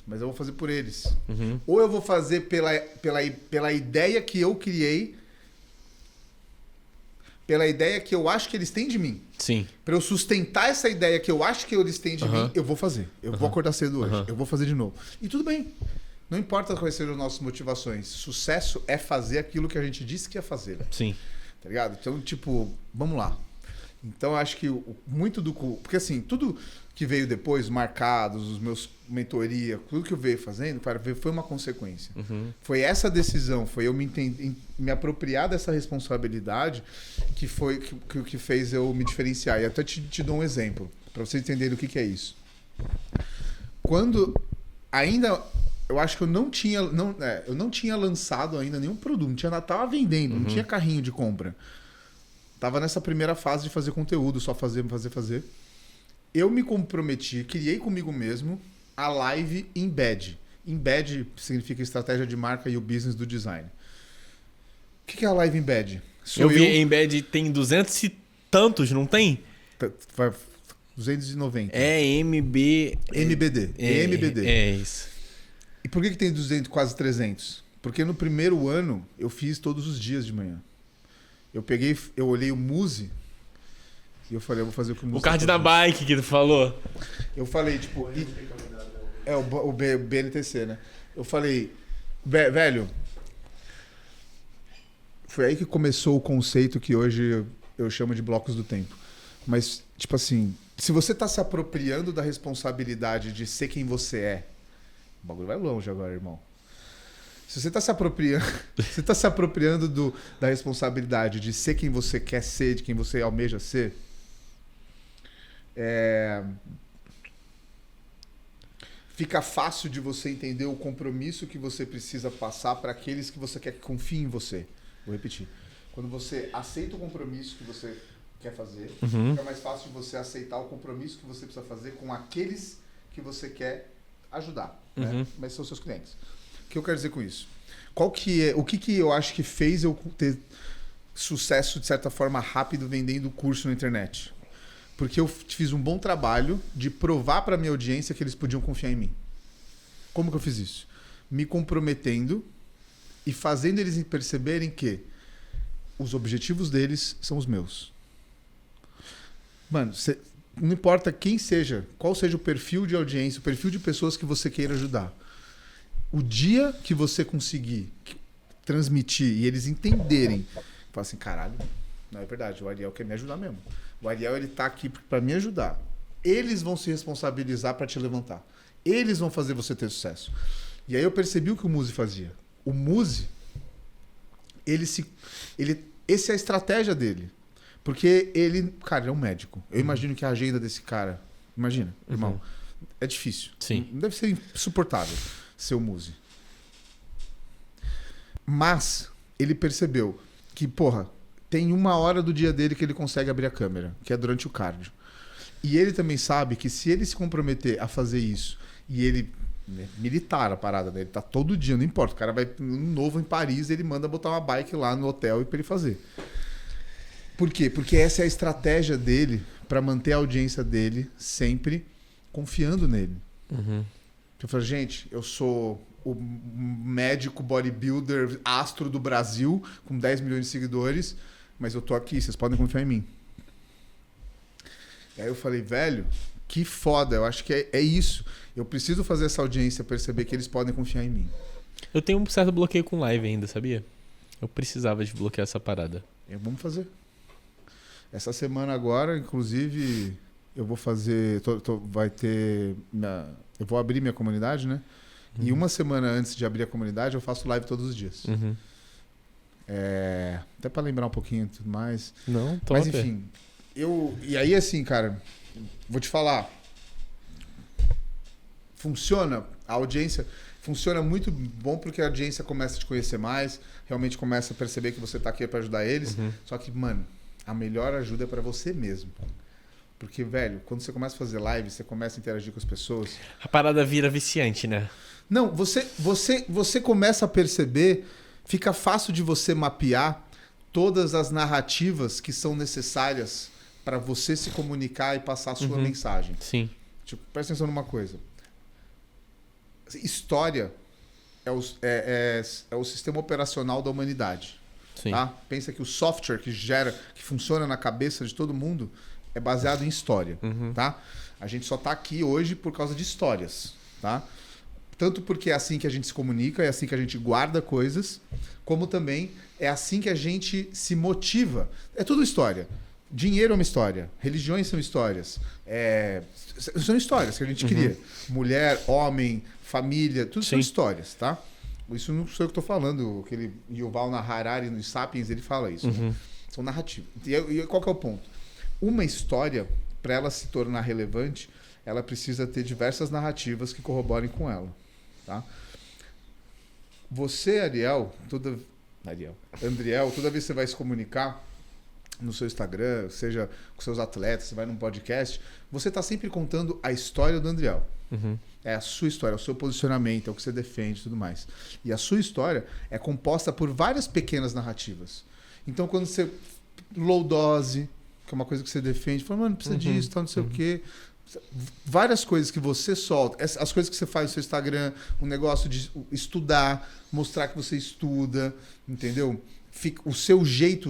Mas eu vou fazer por eles. Ou eu vou fazer pela ideia que eu criei, pela ideia que eu acho que eles têm de mim. Sim. Pra eu sustentar essa ideia que eu acho que eles têm de mim, eu vou fazer. Eu vou acordar cedo hoje. Eu vou fazer de novo. E tudo bem. Não importa quais sejam as nossas motivações. Sucesso é fazer aquilo que a gente disse que ia fazer. Sim. Tá ligado? Então, tipo, vamos lá. Então, acho que muito do... Porque, assim, tudo que veio depois, marcados, os meus mentoria, tudo que eu veio fazendo, cara, foi uma consequência. Foi essa decisão, foi eu me apropriar dessa responsabilidade que foi que fez eu me diferenciar. E até te dou um exemplo, para vocês entenderem o que é isso. Quando ainda... Eu acho que eu não tinha lançado ainda nenhum produto, não tinha nada, tava vendendo, não tinha carrinho de compra. Tava nessa primeira fase de fazer conteúdo, só fazer. Eu me comprometi, criei comigo mesmo a live Embed. Embed significa estratégia de marca e o business do design. O que é a live Embed? Eu vi Embed tem 200 e tantos, não tem? 290. É MBD. MBD. É isso. E por que tem 200, quase 300? Porque no primeiro ano eu fiz todos os dias de manhã. Eu olhei o Muse e eu falei, eu vou fazer o que o Muse O card tá da bike que tu falou. Eu falei, tipo... o BNTC, né? Eu falei, velho... Foi aí que começou o conceito que hoje eu chamo de blocos do tempo. Mas, tipo assim, se você tá se apropriando da responsabilidade de ser quem você é, o bagulho vai longe agora, irmão. Se você tá se apropriando, você tá se apropriando da responsabilidade de ser quem você quer ser, de quem você almeja ser, fica fácil de você entender o compromisso que você precisa passar para aqueles que você quer que confiem em você. Vou repetir. Quando você aceita o compromisso que você quer fazer, fica mais fácil de você aceitar o compromisso que você precisa fazer com aqueles que você quer ajudar, né? Mas são seus clientes. O que eu quero dizer com isso? O que eu acho que fez eu ter sucesso, de certa forma, rápido vendendo curso na internet? Porque eu fiz um bom trabalho de provar para minha audiência que eles podiam confiar em mim. Como que eu fiz isso? Me comprometendo e fazendo eles perceberem que os objetivos deles são os meus. Mano, não importa quem seja, qual seja o perfil de audiência, o perfil de pessoas que você queira ajudar. O dia que você conseguir transmitir e eles entenderem, falar assim, caralho, não é verdade, o Ariel quer me ajudar mesmo. O Ariel, ele tá aqui para me ajudar. Eles vão se responsabilizar para te levantar. Eles vão fazer você ter sucesso. E aí eu percebi o que o Muse fazia. O Muse, essa é a estratégia dele. Porque ele, cara, ele é um médico. Eu imagino que a agenda desse cara, imagina, irmão, é difícil. Sim. Deve ser insuportável ser o Muse. Mas ele percebeu que, porra, tem 1 hora do dia dele que ele consegue abrir a câmera, que é durante o cardio. E ele também sabe que se ele se comprometer a fazer isso, e ele... militar a parada, né? Ele tá todo dia, não importa. O cara vai novo em Paris, ele manda botar uma bike lá no hotel e pra ele fazer. Por quê? Porque essa é a estratégia dele para manter a audiência dele sempre confiando nele. Eu falo, gente, eu sou o médico bodybuilder astro do Brasil, com 10 milhões de seguidores, mas eu tô aqui, vocês podem confiar em mim. E aí eu falei, velho, que foda, eu acho que é isso. Eu preciso fazer essa audiência perceber que eles podem confiar em mim. Eu tenho um certo bloqueio com live ainda, sabia? Eu precisava desbloquear essa parada. Vamos fazer. Essa semana agora, inclusive, eu vou fazer... vai ter... eu vou abrir minha comunidade, né? E 1 semana antes de abrir a comunidade, eu faço live todos os dias. Até para lembrar um pouquinho e tudo mais. Não, top. Mas enfim, e aí assim, cara, vou te falar, funciona, a audiência funciona muito bom porque a audiência começa a te conhecer mais, realmente começa a perceber que você tá aqui para ajudar eles. Só que, mano, a melhor ajuda é para você mesmo. Porque, velho, quando você começa a fazer live, você começa a interagir com as pessoas. A parada vira viciante, né? Não, você começa a perceber, fica fácil de você mapear todas as narrativas que são necessárias para você se comunicar e passar a sua mensagem. Sim. Tipo, presta atenção numa coisa. História é o sistema operacional da humanidade. Sim. Tá? Pensa que o software que funciona na cabeça de todo mundo é baseado em história. Tá? A gente só está aqui hoje por causa de histórias. Tá? Tanto porque é assim que a gente se comunica, é assim que a gente guarda coisas, como também é assim que a gente se motiva. É tudo história. Dinheiro é uma história. Religiões são histórias. São histórias que a gente cria. Mulher, homem, família, tudo são histórias, tá? Isso não sou eu que estou falando. Aquele Yuval Noah Harari nos Sapiens, ele fala isso. Né? São narrativas. E qual que é o ponto? Uma história, para ela se tornar relevante, ela precisa ter diversas narrativas que corroborem com ela. Tá? Você, Andriel, toda vez que você vai se comunicar, no seu Instagram, seja com seus atletas, você vai num podcast, você está sempre contando a história do Andriel. É a sua história, é o seu posicionamento, é o que você defende e tudo mais. E a sua história é composta por várias pequenas narrativas. Então, quando você... Low dose, que é uma coisa que você defende, fala, mano, precisa disso, tal, não sei o quê. Várias coisas que você solta, as coisas que você faz no seu Instagram, o negócio de estudar, mostrar que você estuda, entendeu? O seu jeito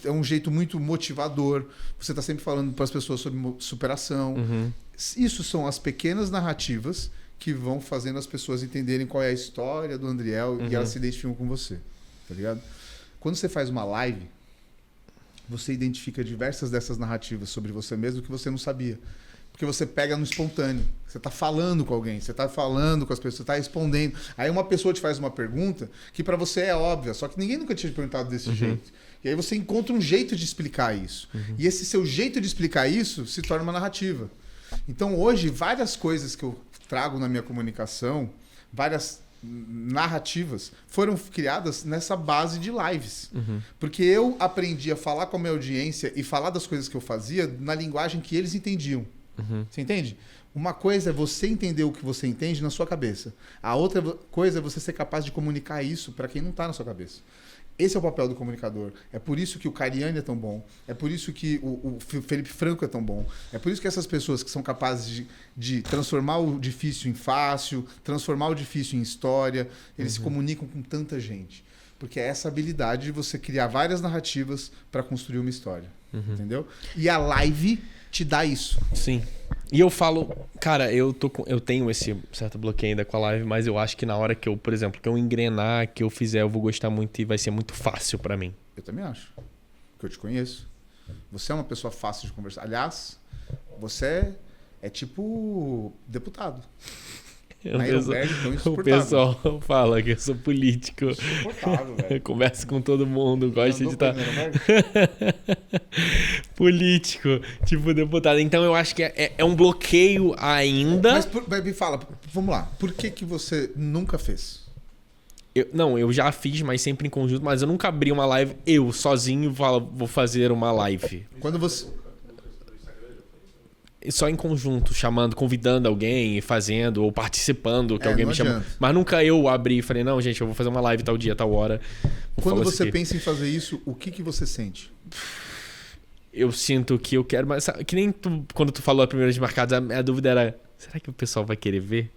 é um jeito muito motivador. Você está sempre falando para as pessoas sobre superação. Isso são as pequenas narrativas que vão fazendo as pessoas entenderem qual é a história do Andriel e elas se identificam com você, tá ligado? Quando você faz uma live, você identifica diversas dessas narrativas sobre você mesmo que você não sabia. Porque você pega no espontâneo. Você está falando com alguém, você está falando com as pessoas, você está respondendo. Aí uma pessoa te faz uma pergunta que para você é óbvia, só que ninguém nunca tinha te perguntado desse jeito. E aí você encontra um jeito de explicar isso. E esse seu jeito de explicar isso se torna uma narrativa. Então hoje, várias coisas que eu trago na minha comunicação, várias narrativas foram criadas nessa base de lives. Porque eu aprendi a falar com a minha audiência e falar das coisas que eu fazia na linguagem que eles entendiam. Você entende? Uma coisa é você entender o que você entende na sua cabeça. A outra coisa é você ser capaz de comunicar isso para quem não está na sua cabeça. Esse é o papel do comunicador. É por isso que o Cariani é tão bom. É por isso que o Felipe Franco é tão bom. É por isso que essas pessoas que são capazes de transformar o difícil em fácil, transformar o difícil em história, eles se comunicam com tanta gente. Porque é essa habilidade de você criar várias narrativas para construir uma história. Entendeu? E a live te dá isso. Sim. E eu falo, cara, eu tenho esse certo bloqueio ainda com a live, mas eu acho que na hora que eu, por exemplo, que eu engrenar, que eu fizer, eu vou gostar muito e vai ser muito fácil pra mim. Eu também acho. Porque eu te conheço. Você é uma pessoa fácil de conversar. Aliás, você é tipo deputado. O pessoal fala que eu sou político. Insuportável, velho. Eu converso com todo mundo, gosto de estar... político, tipo deputado. Então eu acho que é um bloqueio ainda. Mas me fala, vamos lá. Por que você nunca fez? Eu já fiz, mas sempre em conjunto. Mas eu nunca abri uma live, eu sozinho vou fazer uma live. Quando você... Só em conjunto, convidando alguém, fazendo ou participando, que alguém me chamou. Mas nunca eu abri e falei, não, gente, eu vou fazer uma live tal dia, tal hora. Quando você pensa em fazer isso, o que você sente? Eu sinto que eu quero, mas sabe, que nem quando tu falou a primeira de marcados, a dúvida era, será que o pessoal vai querer ver?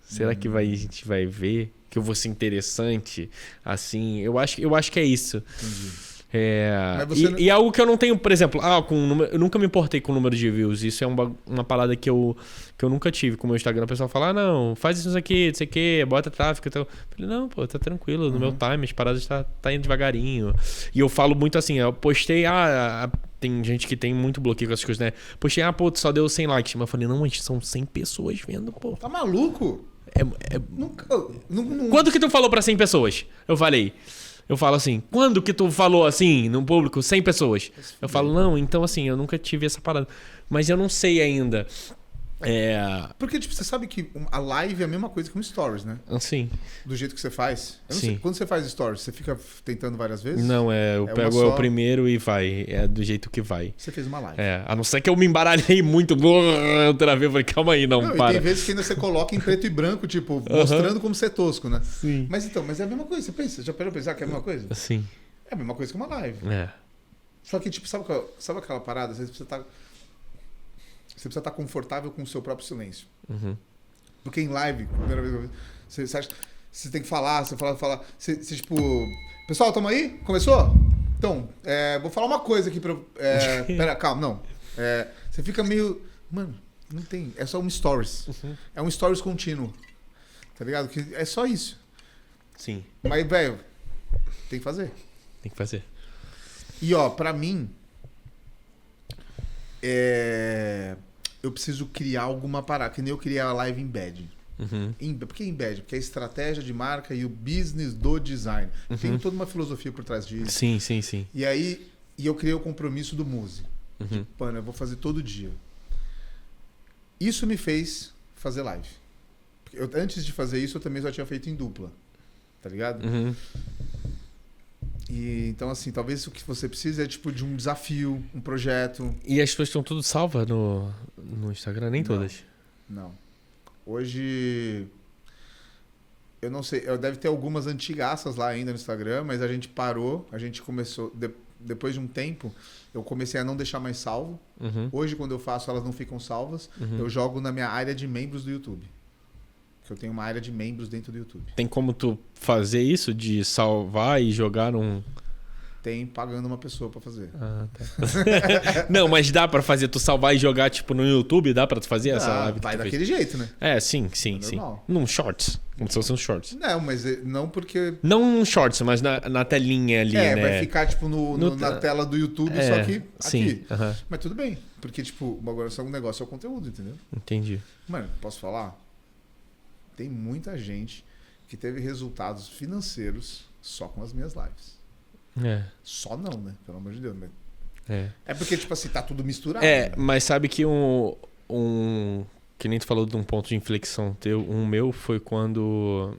Será que a gente vai ver? Que eu vou ser interessante? Assim, eu acho que é isso. Entendi. E algo que eu não tenho, por exemplo, eu nunca me importei com o número de views. Isso é uma parada que eu nunca tive com o meu Instagram. O pessoal fala, não, faz isso aqui, não sei o que, bota tráfego. Então, eu falei, não, pô, tá tranquilo, no meu time, as paradas tá indo devagarinho. E eu falo muito assim, eu postei, tem gente que tem muito bloqueio com essas coisas, né? Postei, pô, só deu 100 likes. Mas eu falei, não, mas são 100 pessoas vendo, pô. Tá maluco? Nunca. Quando que tu falou pra 100 pessoas? Eu falo assim, quando que tu falou assim, no público, 100 pessoas? Eu falo, não, então assim, eu nunca tive essa parada. Mas eu não sei ainda. Porque, tipo, você sabe que a live é a mesma coisa que um stories, né? Sim. Do jeito que você faz. Eu não Sim. sei, quando você faz stories, você fica tentando várias vezes? Não, eu pego o primeiro e vai. É do jeito que vai. Você fez uma live. A não ser que eu me embaralhei muito. Outra vez, eu falei, calma aí, não para. E tem vezes que ainda você coloca em preto e branco, tipo, mostrando como você é tosco, né? Sim. Mas é a mesma coisa, você pensa? Já parou pra pensar que é a mesma coisa? Sim. É a mesma coisa que uma live. Só que, tipo, sabe aquela parada? Às vezes você precisa estar confortável com o seu próprio silêncio. Porque em live, primeira vez você acha, você tem que falar, você fala. Você tipo, pessoal, tamo aí? Começou? Então, vou falar uma coisa aqui pra. Pera, calma, não. Você fica meio. Mano, não tem. É só um stories. É um stories contínuo. Tá ligado? Que é só isso. Sim. Mas, velho, tem que fazer. Tem que fazer. E, ó, pra mim. Eu preciso criar alguma parada. Que nem eu criei a live Embed. Por que Embed? Porque é a estratégia de marca e o business do design. Tem toda uma filosofia por trás disso. Sim. E aí eu criei o compromisso do Muse. Tipo, eu vou fazer todo dia. Isso me fez fazer live. Antes de fazer isso, eu também já tinha feito em dupla. Tá ligado? E então, assim, talvez o que você precisa é tipo de um desafio, um projeto. E as pessoas estão tudo salvas no Instagram? Nem Não. todas. Não. Hoje, eu não sei, deve ter algumas antigaças lá ainda no Instagram, mas a gente parou, a gente começou, depois de um tempo, eu comecei a não deixar mais salvo. Uhum. Hoje, quando eu faço, elas não ficam salvas. Uhum. Eu jogo na minha área de membros do YouTube. Que eu tenho uma área de membros dentro do YouTube. Tem como tu fazer isso de salvar e jogar num... Tem pagando uma pessoa pra fazer. Ah, tá. Não, mas dá pra fazer, tu salvar e jogar tipo no YouTube, dá pra tu fazer essa live? Vai que tu daquele jeito, né? É, sim. Normal. Num shorts, como se fosse um shorts. Não, mas não porque... Não num shorts, mas na telinha ali, né? vai ficar tipo na tela do YouTube, só que sim. aqui. Aham. Mas tudo bem, porque tipo, agora só um negócio é o conteúdo, entendeu? Entendi. Mano, posso falar? Tem muita gente que teve resultados financeiros só com as minhas lives. É. Só não, né? Pelo amor de Deus. Mas... É. É porque, tipo assim, tá tudo misturado. É, né? mas sabe que que nem tu falou de um ponto de inflexão teu, meu foi quando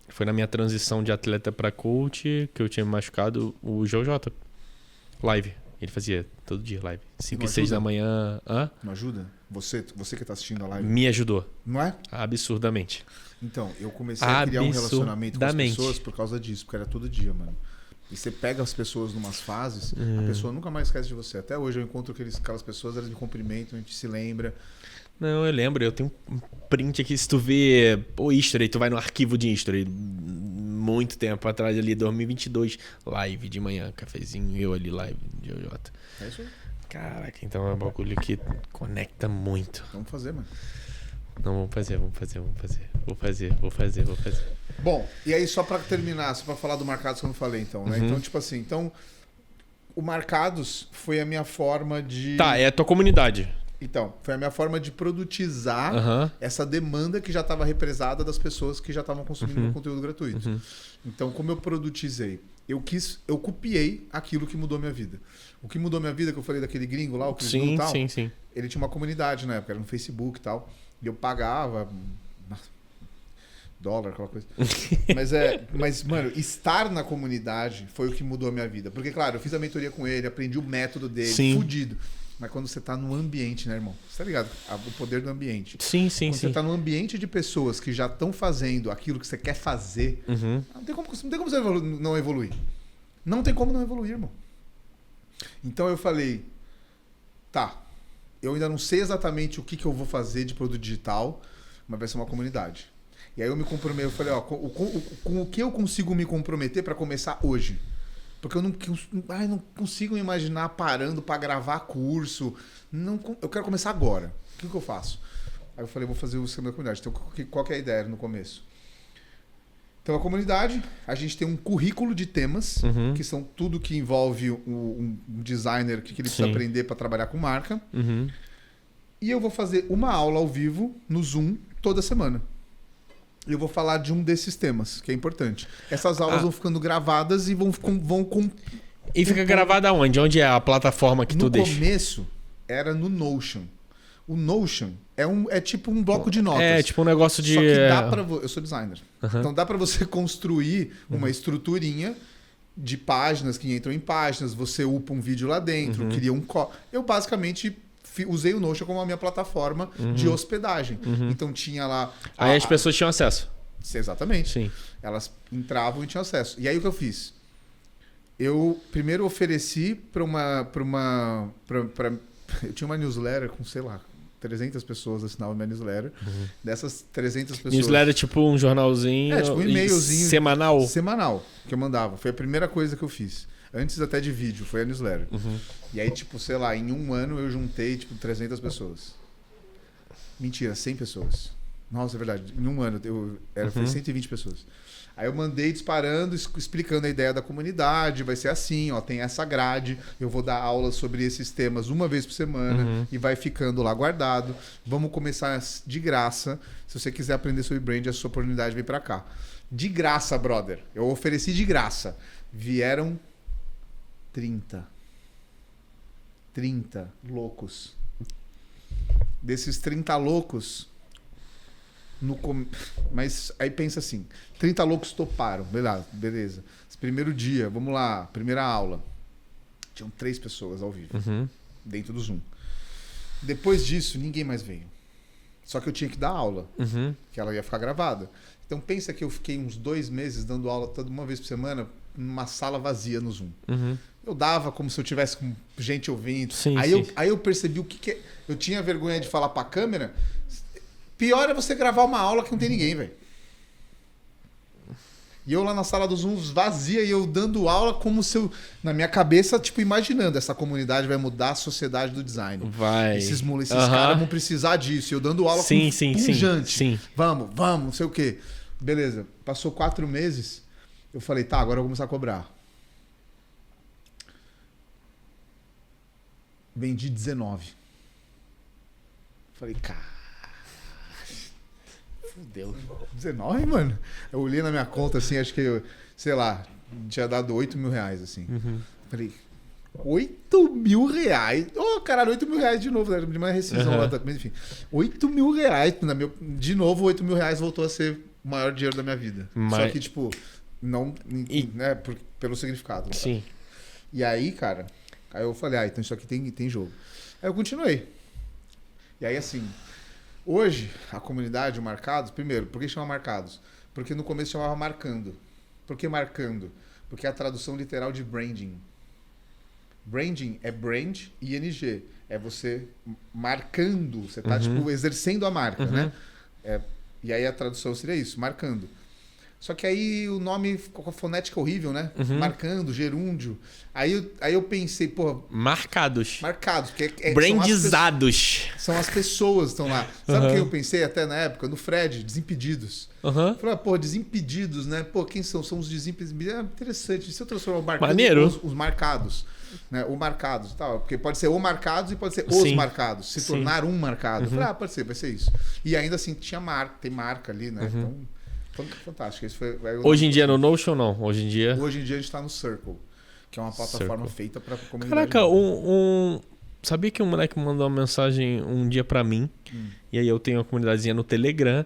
foi na minha transição de atleta pra coach, que eu tinha me machucado, o JJ live. Ele fazia todo dia live, 5 e 6 da manhã. Hã? Não ajuda? Você que tá assistindo a live. Me ajudou Não é? absurdamente. Então, eu comecei a criar um relacionamento com as pessoas por causa disso, porque era todo dia, mano. E você pega as pessoas em umas fases, a pessoa nunca mais esquece de você. Até hoje eu encontro aquelas pessoas, elas me cumprimentam, a gente se lembra. Não, eu lembro, eu tenho um print aqui, se tu vê o history, tu vai no arquivo de history, muito tempo atrás ali, 2022, live de manhã, cafezinho, eu ali, live de JJ. É isso aí. Caraca, então é um bagulho que conecta muito. Vamos fazer, mano. Não, vamos fazer. Vou fazer. Bom, e aí só pra terminar, só pra falar do Marcados que eu não falei, então, né? Uhum. Então, tipo assim, o Marcados foi a minha forma de... Tá, é a tua comunidade. Então, foi a minha forma de produtizar Aham. essa demanda que já estava represada das pessoas que já estavam consumindo meu conteúdo gratuito. Uhum. Então, como eu produtizei? Eu copiei aquilo que mudou minha vida. O que mudou minha vida, que eu falei daquele gringo lá, o Chris Blue e tal, Sim. ele tinha uma comunidade na época, era no Facebook e tal, e eu pagava dólar, aquela coisa. mas, mano, estar na comunidade foi o que mudou a minha vida. Porque, claro, eu fiz a mentoria com ele, aprendi o método dele, Sim. fudido. Mas quando você tá no ambiente, né, irmão? Você tá ligado? O poder do ambiente. Sim. Quando você tá num ambiente de pessoas que já estão fazendo aquilo que você quer fazer, Uhum. não tem como você não evoluir. Não tem como não evoluir, irmão. Então eu falei, tá, eu ainda não sei exatamente o que eu vou fazer de produto digital, mas vai ser uma comunidade. E aí eu me comprometi, eu falei, ó, com o que eu consigo me comprometer para começar hoje? Porque eu não consigo me imaginar parando para gravar curso. Eu quero começar agora. O que eu faço? Aí eu falei, vou fazer o esquema da comunidade. Então, qual que é a ideia no começo? Então, a comunidade, a gente tem um currículo de temas, que são tudo que envolve um designer, o que ele precisa aprender para trabalhar com marca. Uhum. E eu vou fazer uma aula ao vivo no Zoom toda semana. E eu vou falar de um desses temas, que é importante. Essas aulas vão ficando gravadas e vão E fica gravada onde? Onde é a plataforma que tu deixa? No começo, era no Notion. O Notion é tipo um bloco de notas. É, tipo um negócio de... Só que dá pra... Eu sou designer. Então dá pra você construir uma estruturinha de páginas que entram em páginas, você upa um vídeo lá dentro, cria um... Eu basicamente usei o Notion como a minha plataforma de hospedagem. Então tinha lá... Aí as pessoas tinham acesso. Exatamente. Sim. Elas entravam e tinham acesso. E aí o que eu fiz? Eu primeiro ofereci eu tinha uma newsletter com, sei lá, 300 pessoas assinavam minha newsletter. Dessas 300 pessoas... Newsletter é tipo um jornalzinho... tipo um e-mailzinho... Semanal? Semanal, que eu mandava. Foi a primeira coisa que eu fiz. Antes até de vídeo, foi a newsletter. E aí, tipo, sei lá, em um ano eu juntei, tipo, 300 pessoas. Mentira, 100 pessoas. Nossa, é verdade. Em um ano foi 120 pessoas. Aí eu mandei disparando, explicando a ideia da comunidade. Vai ser assim, ó, tem essa grade. Eu vou dar aulas sobre esses temas uma vez por semana e vai ficando lá guardado. Vamos começar de graça. Se você quiser aprender sobre brand, a sua oportunidade vem pra cá. De graça, brother. Eu ofereci de graça. Vieram 30 loucos. Desses 30 loucos, Mas aí pensa assim, 30 loucos toparam, beleza. Esse primeiro dia, vamos lá, primeira aula. Tinham 3 pessoas ao vivo, dentro do Zoom. Depois disso, ninguém mais veio. Só que eu tinha que dar aula, que ela ia ficar gravada. Então pensa que eu fiquei uns 2 meses dando aula toda uma vez por semana numa sala vazia no Zoom. Eu dava como se eu tivesse com gente ouvindo. Sim, Aí eu percebi o que é. Eu tinha vergonha de falar pra câmera. Pior é você gravar uma aula que não tem ninguém, velho. E eu lá na sala dos Zooms vazia e eu dando aula como se eu, na minha cabeça, tipo, imaginando, essa comunidade vai mudar a sociedade do design. Vai. Esses caras vão precisar disso. Eu dando aula pungente. Sim. Vamos, não sei o quê. Beleza. Passou 4 meses. Eu falei, tá, agora eu vou começar a cobrar. Vendi 19. Falei, cara... Fudeu. 19, mano? Eu olhei na minha conta, assim, acho que, sei lá, tinha dado 8 mil reais, assim. Falei, 8 mil reais? Ô, caralho, 8 mil reais de novo, né? De uma rescisão lá, mas enfim. 8 mil reais, de novo, 8 mil reais voltou a ser o maior dinheiro da minha vida. Só que, tipo, não, né, pelo significado. Sim. Tá? E aí, cara, aí eu falei, então isso aqui tem jogo. Aí eu continuei. E aí, assim... Hoje, a comunidade, o Marcados, primeiro, por que chama Marcados? Porque no começo chamava Marcando. Por que Marcando? Porque é a tradução literal de branding. Branding é brand e ING. É você marcando, você está tipo, exercendo a marca, né? E aí a tradução seria isso, marcando. Só que aí o nome ficou com a fonética horrível, né? Marcando, gerúndio. Aí eu pensei, pô... Marcados. Que brandizados. São as pessoas que estão lá. Sabe o que eu pensei até na época? No Fred, Desimpedidos. Falei, pô, Desimpedidos, né? Pô, quem são? São os Desimpedidos. É interessante. Se eu transformar o marcando, maneiro. Os marcados. Né? O marcados e tal. Porque pode ser o marcados e pode ser os marcados. Se tornar um marcado. Falei, pode ser, vai ser isso. E ainda assim tinha marca, tem marca ali, né? Então... Fantástico. Esse foi, hoje em dia no Notion ou não? Hoje em dia a gente está no Circle, que é uma plataforma feita para comunidade. Caraca, sabia que um moleque mandou uma mensagem um dia pra mim, e aí eu tenho uma comunidadezinha no Telegram,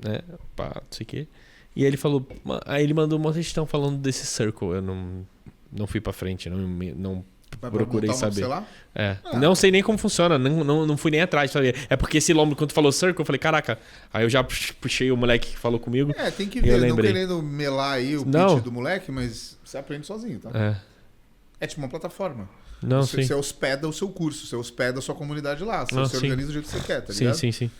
né? Pá, não sei o quê. E ele falou, aí ele mandou uma questão falando desse Circle. Eu não fui pra frente, não procurei saber. Não sei nem como funciona, não fui nem atrás. É porque esse nome, quando tu falou Circle, eu falei, caraca. Aí eu já puxei o moleque que falou comigo. Tem que ver, não querendo melar aí o pitch do moleque, mas você aprende sozinho, tá? É tipo uma plataforma. Você hospeda o seu curso, você hospeda a sua comunidade lá, você organiza do jeito que você quer, tá ligado? Sim.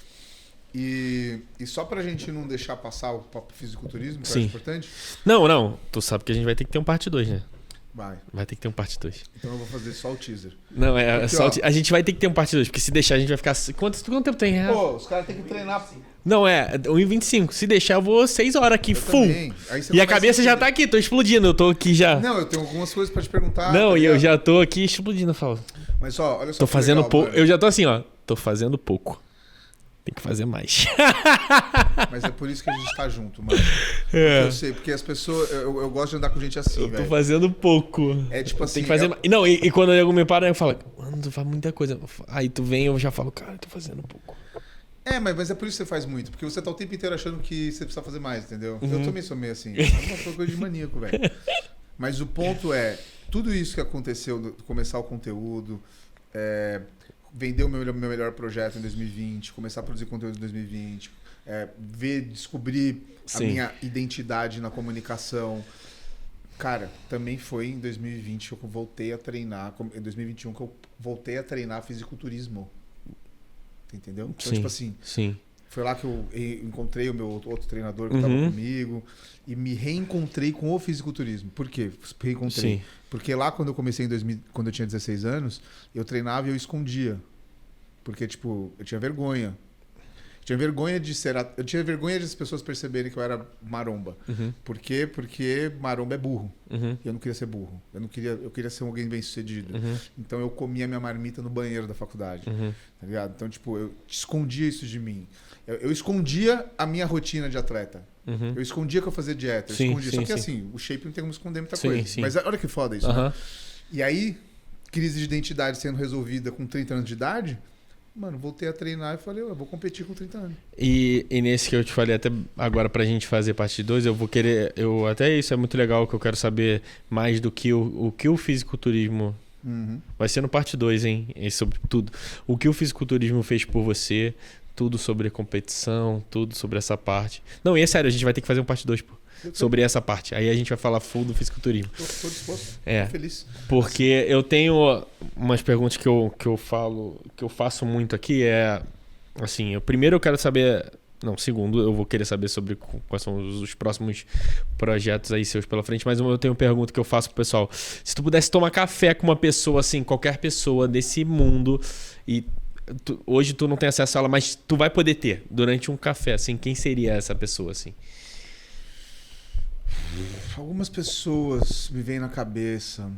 E só pra gente não deixar passar o papo fisiculturismo, que eu acho importante. Não. Tu sabe que a gente vai ter que ter um parte 2, né? Vai ter que ter um parte 2. Então eu vou fazer só o teaser. Não, porque, a gente vai ter que ter um parte 2, porque se deixar a gente vai ficar... Quanto tempo tem? Pô, os caras têm que treinar... Não, 1h25. Se deixar eu vou 6 horas aqui, full. E a cabeça já tá aqui, tô explodindo, eu tô aqui já. Não, eu tenho algumas coisas pra te perguntar. Não, e eu já tô aqui explodindo, eu falo. Mas olha só. Tô fazendo pouco. Eu já tô assim, ó. Tô fazendo pouco. Tem que fazer mais. Mas é por isso que a gente tá junto, mano. Eu sei, porque as pessoas... Eu gosto de andar com gente assim, velho. Eu tô fazendo pouco. É tipo assim... Tem que fazer mais. Não, e quando eu me paro, eu falo, mano, tu faz muita coisa. Aí tu vem, eu já falo, cara, eu tô fazendo pouco. Mas é por isso que você faz muito. Porque você tá o tempo inteiro achando que você precisa fazer mais, entendeu? Eu também sou meio assim. É uma coisa de maníaco, velho. Mas o ponto é... Tudo isso que aconteceu, começar o conteúdo... Vender o meu melhor projeto em 2020, começar a produzir conteúdo em 2020, descobrir a minha identidade na comunicação. Cara, também foi em 2020 que eu voltei a treinar, em 2021 que eu voltei a treinar fisiculturismo. Entendeu? Então, tipo assim, foi lá que eu encontrei o meu outro treinador que estava comigo e me reencontrei com o fisiculturismo. Por quê? Reencontrei. Porque lá quando eu comecei quando eu tinha 16 anos, eu treinava e eu escondia. Porque, tipo, eu tinha vergonha. Eu tinha vergonha de as pessoas perceberem que eu era maromba. Por quê? Porque maromba é burro. E eu não queria ser burro. Eu queria ser alguém bem-sucedido. Então eu comia minha marmita no banheiro da faculdade. Tá ligado? Então, tipo, eu escondia isso de mim. Eu escondia a minha rotina de atleta. Eu escondia que eu fazia dieta. Só que assim, o shape não tem como esconder muita coisa. Mas olha que foda isso, né? E aí, crise de identidade sendo resolvida com 30 anos de idade, Mano, voltei a treinar e falei, eu vou competir com 30 anos. E nesse que eu te falei até agora pra gente fazer parte 2, eu vou querer. Até isso é muito legal, que eu quero saber mais do que o que o fisiculturismo. Vai ser no parte 2, hein? E sobre tudo. O que o fisiculturismo fez por você, tudo sobre competição, tudo sobre essa parte. Não, e é sério, a gente vai ter que fazer um parte 2, pô. Sobre essa parte. Aí a gente vai falar full do fisiculturismo. Tô disposto. É. Tô feliz. Porque eu tenho umas perguntas que eu faço muito aqui. Assim, primeiro eu quero saber. Não, segundo, eu vou querer saber sobre quais são os próximos projetos aí seus pela frente. Mas eu tenho uma pergunta que eu faço pro pessoal. Se tu pudesse tomar café com uma pessoa, assim, qualquer pessoa desse mundo, e hoje tu não tem acesso a ela, mas tu vai poder ter durante um café, assim, quem seria essa pessoa, assim? Algumas pessoas me vêm na cabeça.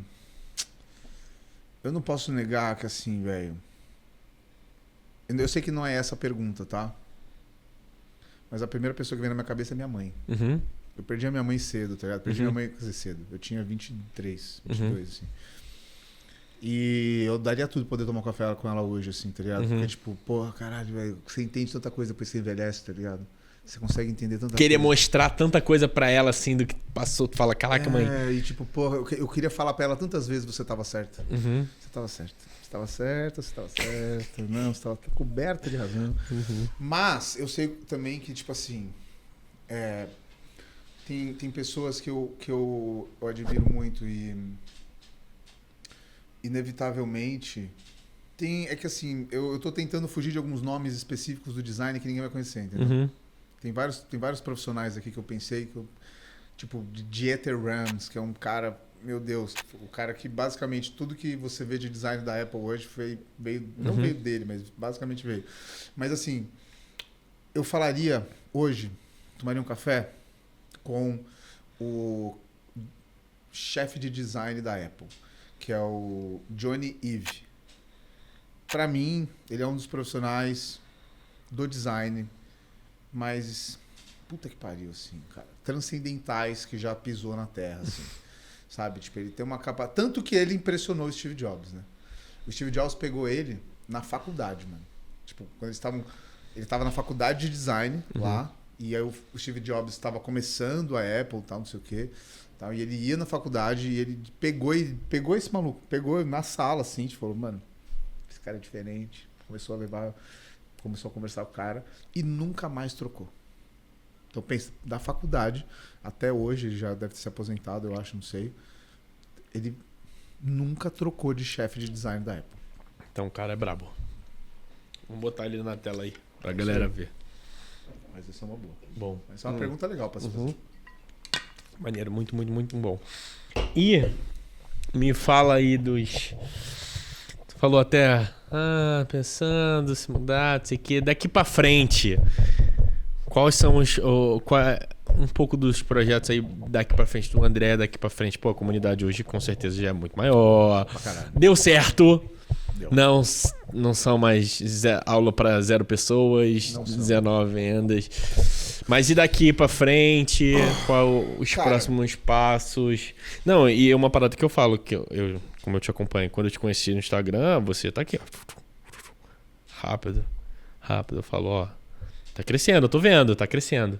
Eu não posso negar que assim, velho. Eu sei que não é essa a pergunta, tá? Mas a primeira pessoa que vem na minha cabeça é minha mãe. Uhum. Eu perdi a minha mãe cedo, tá ligado? Perdi a minha mãe, quer dizer, cedo. Eu tinha 23, 22, assim. E eu daria tudo pra poder tomar um café com ela hoje, assim, tá ligado? Porque, tipo, porra, caralho, velho, você entende tanta coisa depois que você envelhece, tá ligado? Você consegue entender tanta Querer coisa. mostrar tanta coisa pra ela, assim, do que passou. Tu fala, caraca, mãe. E tipo, porra, eu queria falar pra ela tantas vezes: você tava certa. Você tava certa. Você tava certa, você tava certa. Não, você tava coberta de razão. Mas eu sei também que, tipo assim, tem pessoas que eu admiro muito e inevitavelmente é que assim, eu tô tentando fugir de alguns nomes específicos do design que ninguém vai conhecer, entendeu? Tem vários profissionais aqui que eu pensei que tipo, Dieter Rams, que é um cara, meu Deus, o cara que basicamente tudo que você vê de design da Apple hoje veio não veio dele, mas basicamente veio. Mas assim, eu falaria hoje, tomaria um café com o chefe de design da Apple, que é o Johnny Ive. Para mim, ele é um dos profissionais do design mais, puta que pariu, assim, cara, transcendentais que já pisou na Terra, assim, sabe? Tipo, ele tem uma capa... Tanto que ele impressionou o Steve Jobs, né? O Steve Jobs pegou ele na faculdade, mano. Tipo, quando eles estavam... Ele estava na faculdade de design lá, e aí o Steve Jobs estava começando a Apple, tal, não sei o quê, tal, e ele ia na faculdade e ele pegou esse maluco, pegou na sala, assim, tipo, falou, mano, esse cara é diferente, começou a conversar com o cara e nunca mais trocou. Então pensa, da faculdade até hoje, ele já deve ter se aposentado, eu acho, não sei. Ele nunca trocou de chefe de design da Apple. Então o cara é brabo. Vamos botar ele na tela aí, pra galera ver. Mas essa é uma boa. Bom. Essa é uma pergunta legal pra se fazer. Maneiro, muito, muito, muito bom. E me fala aí dos... Tu falou até... pensando, se mudar, não sei o quê. Daqui pra frente, quais são um pouco dos projetos aí daqui pra frente do André, daqui pra frente? Pô, a comunidade hoje com certeza já é muito maior. Deu certo. Deu. Não são mais aula pra 0 pessoas, 19 vendas. Mas e daqui pra frente? Qual os próximos passos? Não, e uma parada que eu falo, que como eu te acompanho, quando eu te conheci no Instagram, você tá aqui, ó. Rápido. Eu falo, ó, tá crescendo, eu tô vendo, tá crescendo.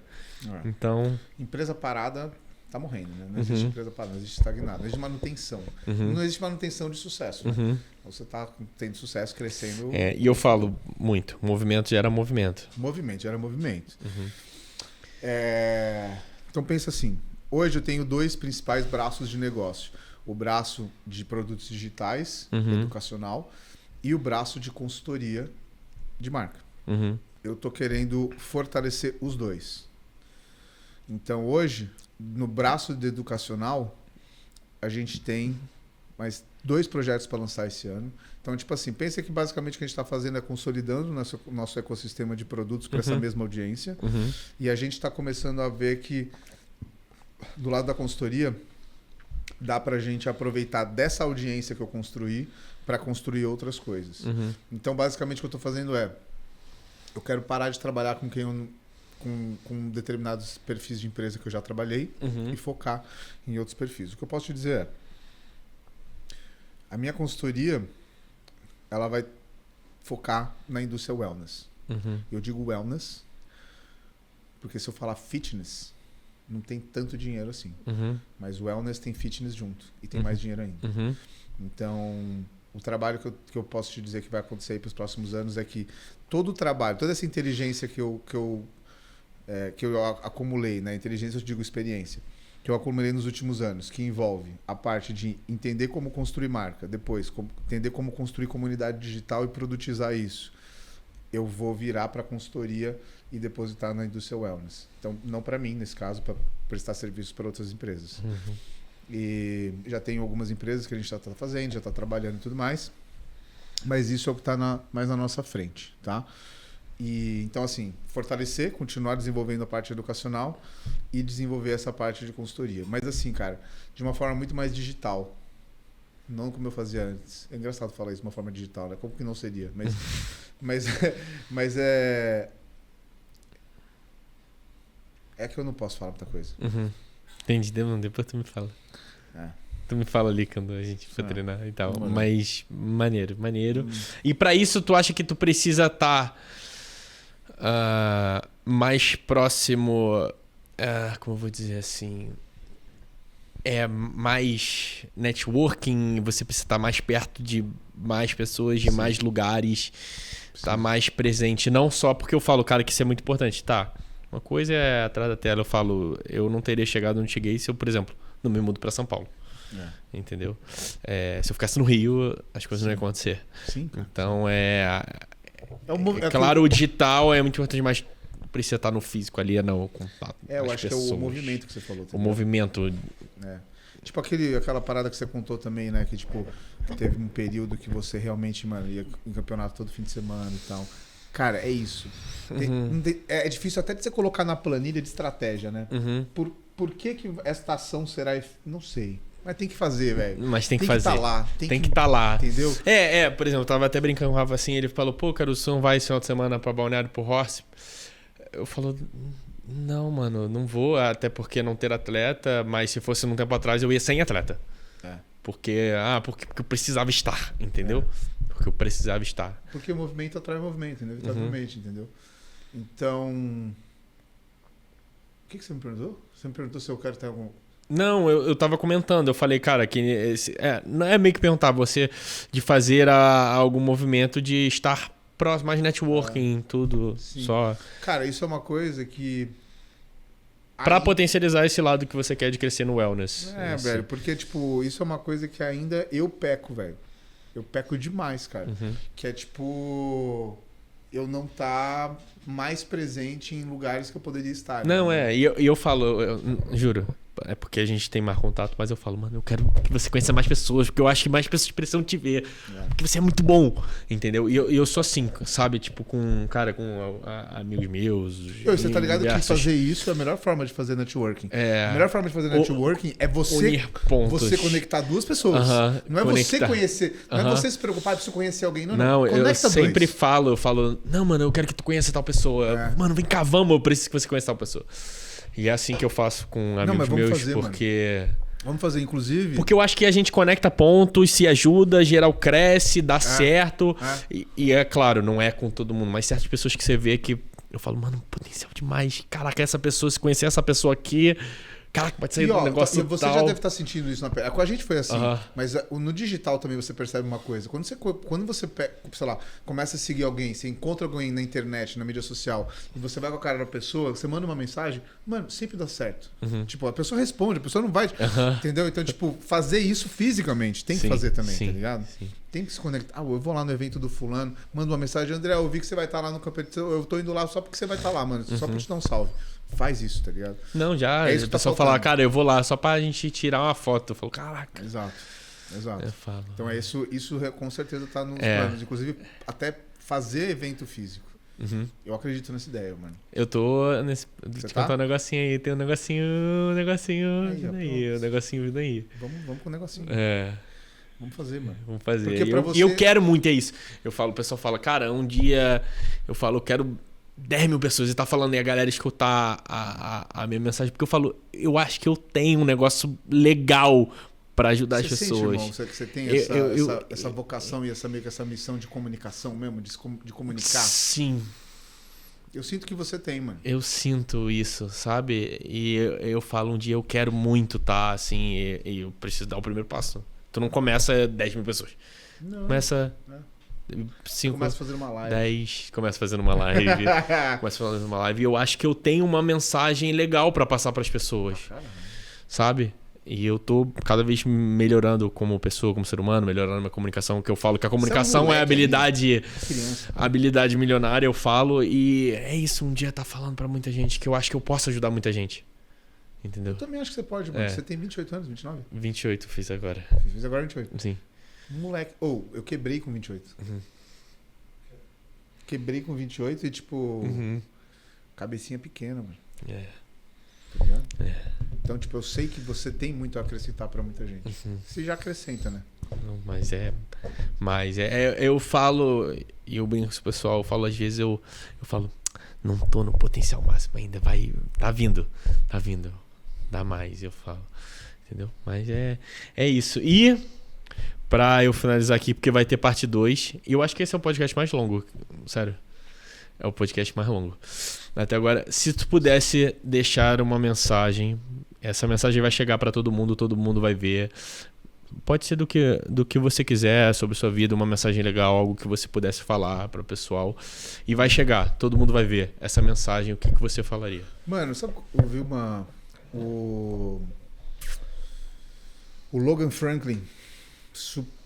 Então... Empresa parada tá morrendo, né? Não existe empresa parada, não existe estagnada, não existe manutenção. Não existe manutenção de sucesso, né? Você tá tendo sucesso, crescendo... E eu falo muito, movimento gera movimento. Movimento gera movimento. Então pensa assim, hoje eu tenho 2 principais braços de negócio. O braço de produtos digitais, educacional, e o braço de consultoria de marca. Eu tô querendo fortalecer os 2. Então hoje, no braço de educacional, a gente tem mais 2 projetos para lançar esse ano. Então, tipo assim, pensa que basicamente o que a gente está fazendo é consolidando o nosso ecossistema de produtos para essa mesma audiência. E a gente está começando a ver que, do lado da consultoria, dá para a gente aproveitar dessa audiência que eu construí para construir outras coisas. Então, basicamente, o que eu estou fazendo eu quero parar de trabalhar com com determinados perfis de empresa que eu já trabalhei e focar em outros perfis. O que eu posso te dizer é, a minha consultoria, ela vai focar na indústria wellness. Eu digo wellness porque se eu falar fitness, não tem tanto dinheiro assim. Mas wellness tem fitness junto e tem mais dinheiro ainda. Então, o trabalho que eu posso te dizer que vai acontecer para os próximos anos é que todo o trabalho, toda essa inteligência que eu acumulei, né? Inteligência eu digo experiência, que eu acumulei nos últimos anos, que envolve a parte de entender como construir marca, depois entender como construir comunidade digital e produtizar isso. Eu vou virar para consultoria e depositar na indústria wellness. Então, não para mim, nesse caso, para prestar serviços para outras empresas. E já tem algumas empresas que a gente já está fazendo, já está trabalhando e tudo mais. Mas isso é o que está mais na nossa frente, tá? E, então, assim, fortalecer, continuar desenvolvendo a parte educacional e desenvolver essa parte de consultoria. Mas assim, cara, de uma forma muito mais digital. Não como eu fazia antes. É engraçado falar isso de uma forma digital, né? Como que não seria? Mas é que eu não posso falar muita coisa. Entendi, depois tu me fala. Tu me fala ali quando a gente for treinar e tal. Mas maneiro. E pra isso tu acha que tu precisa estar mais próximo, como eu vou dizer assim, mais networking, você precisa estar mais perto de mais pessoas, de mais lugares, estar mais presente, não só porque eu falo, cara, que isso é muito importante, tá? Uma coisa é atrás da tela, eu falo, eu não teria chegado onde cheguei se eu, por exemplo, não me mudo para São Paulo. Entendeu? Se eu ficasse no Rio, as coisas não iam acontecer. Sim, cara. Então claro, o digital é muito importante, mas precisa estar no físico ali, no contato. Eu acho que é o movimento que você falou. O movimento. Tipo aquela parada que você contou também, né? Que tipo, teve um período que você realmente, mano, ia em campeonato todo fim de semana e tal. Cara, é isso. É difícil até de você colocar na planilha de estratégia, né? Por que esta ação será... Não sei. Mas tem que fazer, velho. Mas tem que fazer. Tá lá, tem que estar lá. Entendeu? Por exemplo, eu tava até brincando com o Rafa assim, ele falou, pô, cara, o Sam vai esse final de semana pra Balneário, pro Horse. Eu falo, não, mano, não vou, até porque não ter atleta, mas se fosse um tempo atrás eu ia sem atleta. Porque eu precisava estar, entendeu? Porque eu precisava estar. Porque o movimento atrai o movimento, inevitavelmente, entendeu? Então... O que você me perguntou? Você me perguntou se eu quero ter algum... Não, eu tava comentando, eu falei, cara, que não é meio que perguntar você de fazer algum movimento de estar próximo, mais networking, tudo, sim. Só... Cara, isso é uma coisa que... Pra potencializar esse lado que você quer de crescer no wellness. Velho, porque, tipo, isso é uma coisa que ainda eu peco, velho. Eu peco demais, cara. Que é, tipo... Eu não tá mais presente em lugares que eu poderia estar. Não, né? E eu falo, juro, é porque a gente tem mais contato, mas eu falo, mano, eu quero que você conheça mais pessoas, porque eu acho que mais pessoas precisam te ver. Porque você é muito bom, entendeu? E eu sou assim, sabe? Tipo, com amigos meus. Você tá ligado que fazer isso é a melhor forma de fazer networking. A melhor forma de fazer networking é você conectar duas pessoas. Não é você conhecer, não é você se preocupar de você conhecer alguém, não. Eu sempre falo, não, mano, eu quero que tu conheça tal pessoa. Mano, vem cá, vamos, eu preciso que você conheça tal pessoa. E é assim que eu faço com amigos meus, porque... Vamos fazer, inclusive... Porque eu acho que a gente conecta pontos, se ajuda, geral cresce, dá certo. E é claro, não é com todo mundo, mas certas pessoas que você vê que... Eu falo, mano, potencial demais. Caraca, essa pessoa, se conhecer essa pessoa aqui... Caraca, pode sair um negócio tal. Você já deve estar sentindo isso na pele. Com a gente foi assim. Mas no digital também você percebe uma coisa. Quando você sei lá, começa a seguir alguém, você encontra alguém na internet, na mídia social, e você vai com a cara da pessoa, você manda uma mensagem, mano, sempre dá certo. Tipo, a pessoa responde, a pessoa não vai... Entendeu? Então, tipo, fazer isso fisicamente. Tem que fazer também, tá ligado? Sim. Tem que se conectar. Eu vou lá no evento do fulano, mando uma mensagem, André, eu vi que você vai estar lá no campeonato, eu tô indo lá só porque você vai estar lá, mano. Só pra te dar um salve. Faz isso, tá ligado? Não, já. É isso que o pessoal fala, cara, eu vou lá só pra gente tirar uma foto. Eu falo, caraca. Exato. Eu falo. Então isso com certeza tá nos planos. Inclusive, até fazer evento físico. Eu acredito nessa ideia, mano. Eu tô nesse... Te contar um negocinho aí. Tem um negocinho vindo aí. Um negocinho vindo aí. Vamos com o negocinho. Vamos fazer, mano. Vamos fazer. Porque pra você... E eu quero muito, é isso. O pessoal fala, cara, um dia... eu quero 10 mil pessoas e tá falando e a galera escutar a minha mensagem. Porque eu falo, eu acho que eu tenho um negócio legal pra ajudar as Você sente, pessoas. irmão, você tem essa vocação e essa missão de comunicação mesmo, de comunicar? Sim. Eu sinto que você tem, mano. Eu sinto isso, sabe? E eu falo um dia, eu quero muito tá assim, e eu preciso dar o primeiro passo. Tu não começa 10 mil pessoas. Não. Começa 5, Começa fazendo uma live. 10, começa fazendo uma live. Começa fazendo uma live. E eu acho que eu tenho uma mensagem legal pra passar pras pessoas. Sabe? E eu tô cada vez melhorando como pessoa, como ser humano, melhorando a minha comunicação, que eu falo que a comunicação é a habilidade, a habilidade milionária, eu falo, e é isso, um dia tá falando pra muita gente, que eu acho que eu posso ajudar muita gente. Entendeu? Eu também acho que você pode, mano. Você tem 28 anos, 29? 28 fiz agora. Fiz agora 28. Sim. Moleque. Eu quebrei com 28. Quebrei com 28 e, tipo, cabecinha pequena, mano. Tá ligado? Então, tipo, eu sei que você tem muito a acrescentar pra muita gente. Você já acrescenta, né? Não, mas eu falo, e eu brinco com o pessoal, eu falo às vezes, eu falo, não tô no potencial máximo ainda, tá vindo, dá mais, eu falo, entendeu? Mas é isso. E pra eu finalizar aqui, porque vai ter parte 2, e eu acho que esse é o podcast mais longo, sério, é o podcast mais longo até agora. Se tu pudesse deixar uma mensagem, essa mensagem vai chegar pra todo mundo vai ver. Pode ser do que você quiser sobre sua vida, uma mensagem legal, algo que você pudesse falar para o pessoal. E vai chegar, todo mundo vai ver essa mensagem, o que você falaria? Mano, sabe, eu vi o Logan Franklin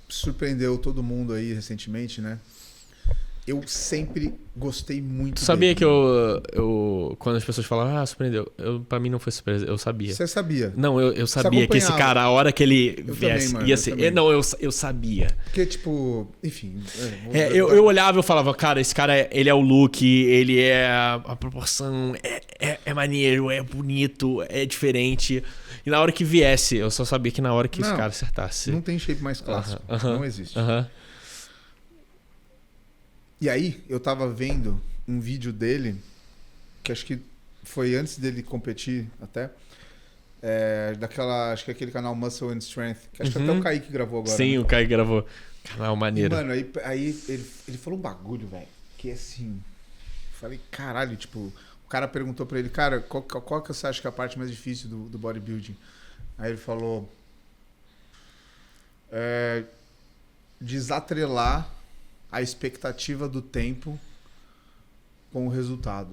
surpreendeu todo mundo aí recentemente, né? Eu sempre gostei muito Tu sabia dele. que eu quando as pessoas falam, surpreendeu, pra mim não foi surpresa, eu sabia. Você sabia? Não, eu sabia que esse cara, a hora que ele viesse, também, mano, ia ser. Não, eu sabia. Porque, tipo, enfim... Eu olhava e eu falava, cara, esse cara, ele é o look, ele é a proporção, é maneiro, é bonito, é diferente. E na hora que viesse, eu só sabia que na hora que esse cara acertasse. Não tem shape mais clássico. Não existe. E aí, eu tava vendo um vídeo dele, que acho que foi antes dele competir até, acho que é aquele canal Muscle and Strength, que acho que até o Kaique gravou agora. Sim, né? o Kaique gravou. Canal maneiro. E, mano, aí ele falou um bagulho, velho, que assim, eu falei, caralho, tipo, o cara perguntou pra ele, cara, qual que você acha que é a parte mais difícil do bodybuilding? Aí ele falou, desatrelar a expectativa do tempo com o resultado.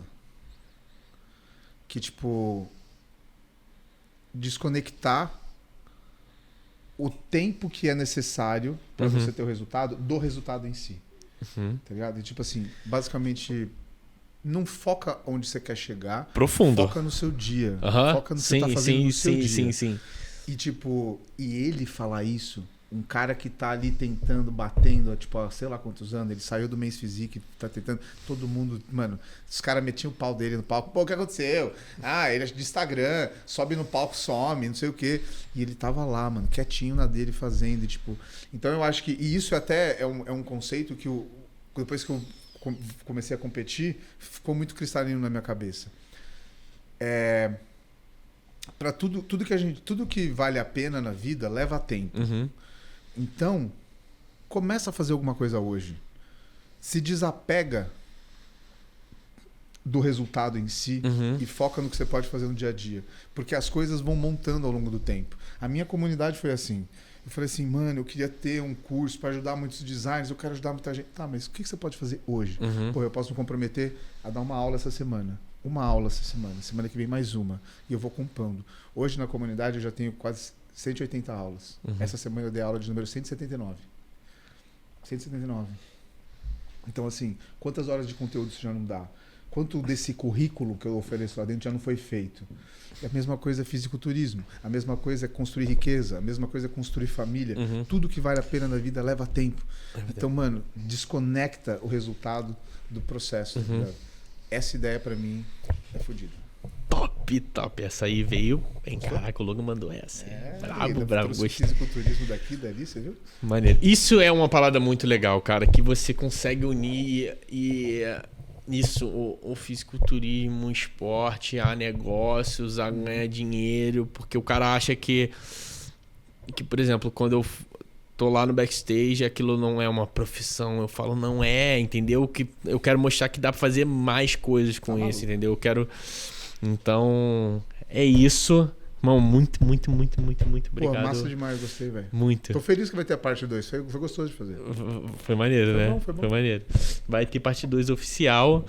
Que, tipo, desconectar o tempo que é necessário para você ter o resultado do resultado em si. Tá ligado? E, tipo assim, basicamente, não foca onde você quer chegar. Profundo. Foca no seu dia. Foca no que sim, você tá fazendo no seu dia. Sim. E, tipo, ele falar isso... Um cara que tá ali tentando, batendo, tipo, há sei lá quantos anos, ele saiu do Men's Physique, tá tentando, todo mundo, mano, os caras metiam o pau dele no palco, pô, o que aconteceu? Ele é de Instagram, sobe no palco, some, não sei o quê. E ele tava lá, mano, quietinho na dele, fazendo, tipo... Então eu acho que, e isso até é um conceito que depois que eu comecei a competir, ficou muito cristalino na minha cabeça. Pra tudo que vale a pena na vida, leva tempo. Então, começa a fazer alguma coisa hoje. Se desapega do resultado em si e foca no que você pode fazer no dia a dia. Porque as coisas vão montando ao longo do tempo. A minha comunidade foi assim. Eu falei assim, mano, eu queria ter um curso para ajudar muitos designers, eu quero ajudar muita gente. Tá, mas o que você pode fazer hoje? Pô, eu posso me comprometer a dar uma aula essa semana. Uma aula essa semana. Semana que vem mais uma. E eu vou compondo. Hoje na comunidade eu já tenho quase 180 aulas. Essa semana eu dei aula de número 179. 179. Então, assim, quantas horas de conteúdo isso já não dá? Quanto desse currículo que eu ofereço lá dentro já não foi feito? E a mesma coisa é fisiculturismo. A mesma coisa é construir riqueza. A mesma coisa é construir família. Tudo que vale a pena na vida leva tempo. Então, mano, desconecta o resultado do processo. Tá? Essa ideia, pra mim, é fodida. Top. Essa aí veio. Caraca, o Logan mandou essa. Bravo. Gostei. Fisiculturismo daqui, dali, você viu? Maneiro. Isso é uma parada muito legal, cara, que você consegue unir isso, o fisiculturismo, o esporte, a negócios, a ganhar dinheiro, porque o cara acha que que, por exemplo, quando eu tô lá no backstage, aquilo não é uma profissão. Eu falo, não é, entendeu? Que eu quero mostrar que dá pra fazer mais coisas com isso, entendeu? Eu quero... Então, é isso. Irmão, muito obrigado. Pô, massa demais, gostei, velho. Muito. Tô feliz que vai ter a parte 2. Foi gostoso de fazer. Foi maneiro, né? Foi bom. Foi maneiro. Vai ter parte 2 oficial.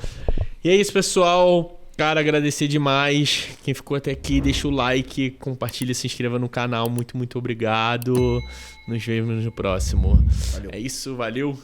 E é isso, pessoal. Cara, agradecer demais. Quem ficou até aqui, deixa o like, compartilha, se inscreva no canal. Muito obrigado. Nos vemos no próximo. Valeu. É isso, valeu.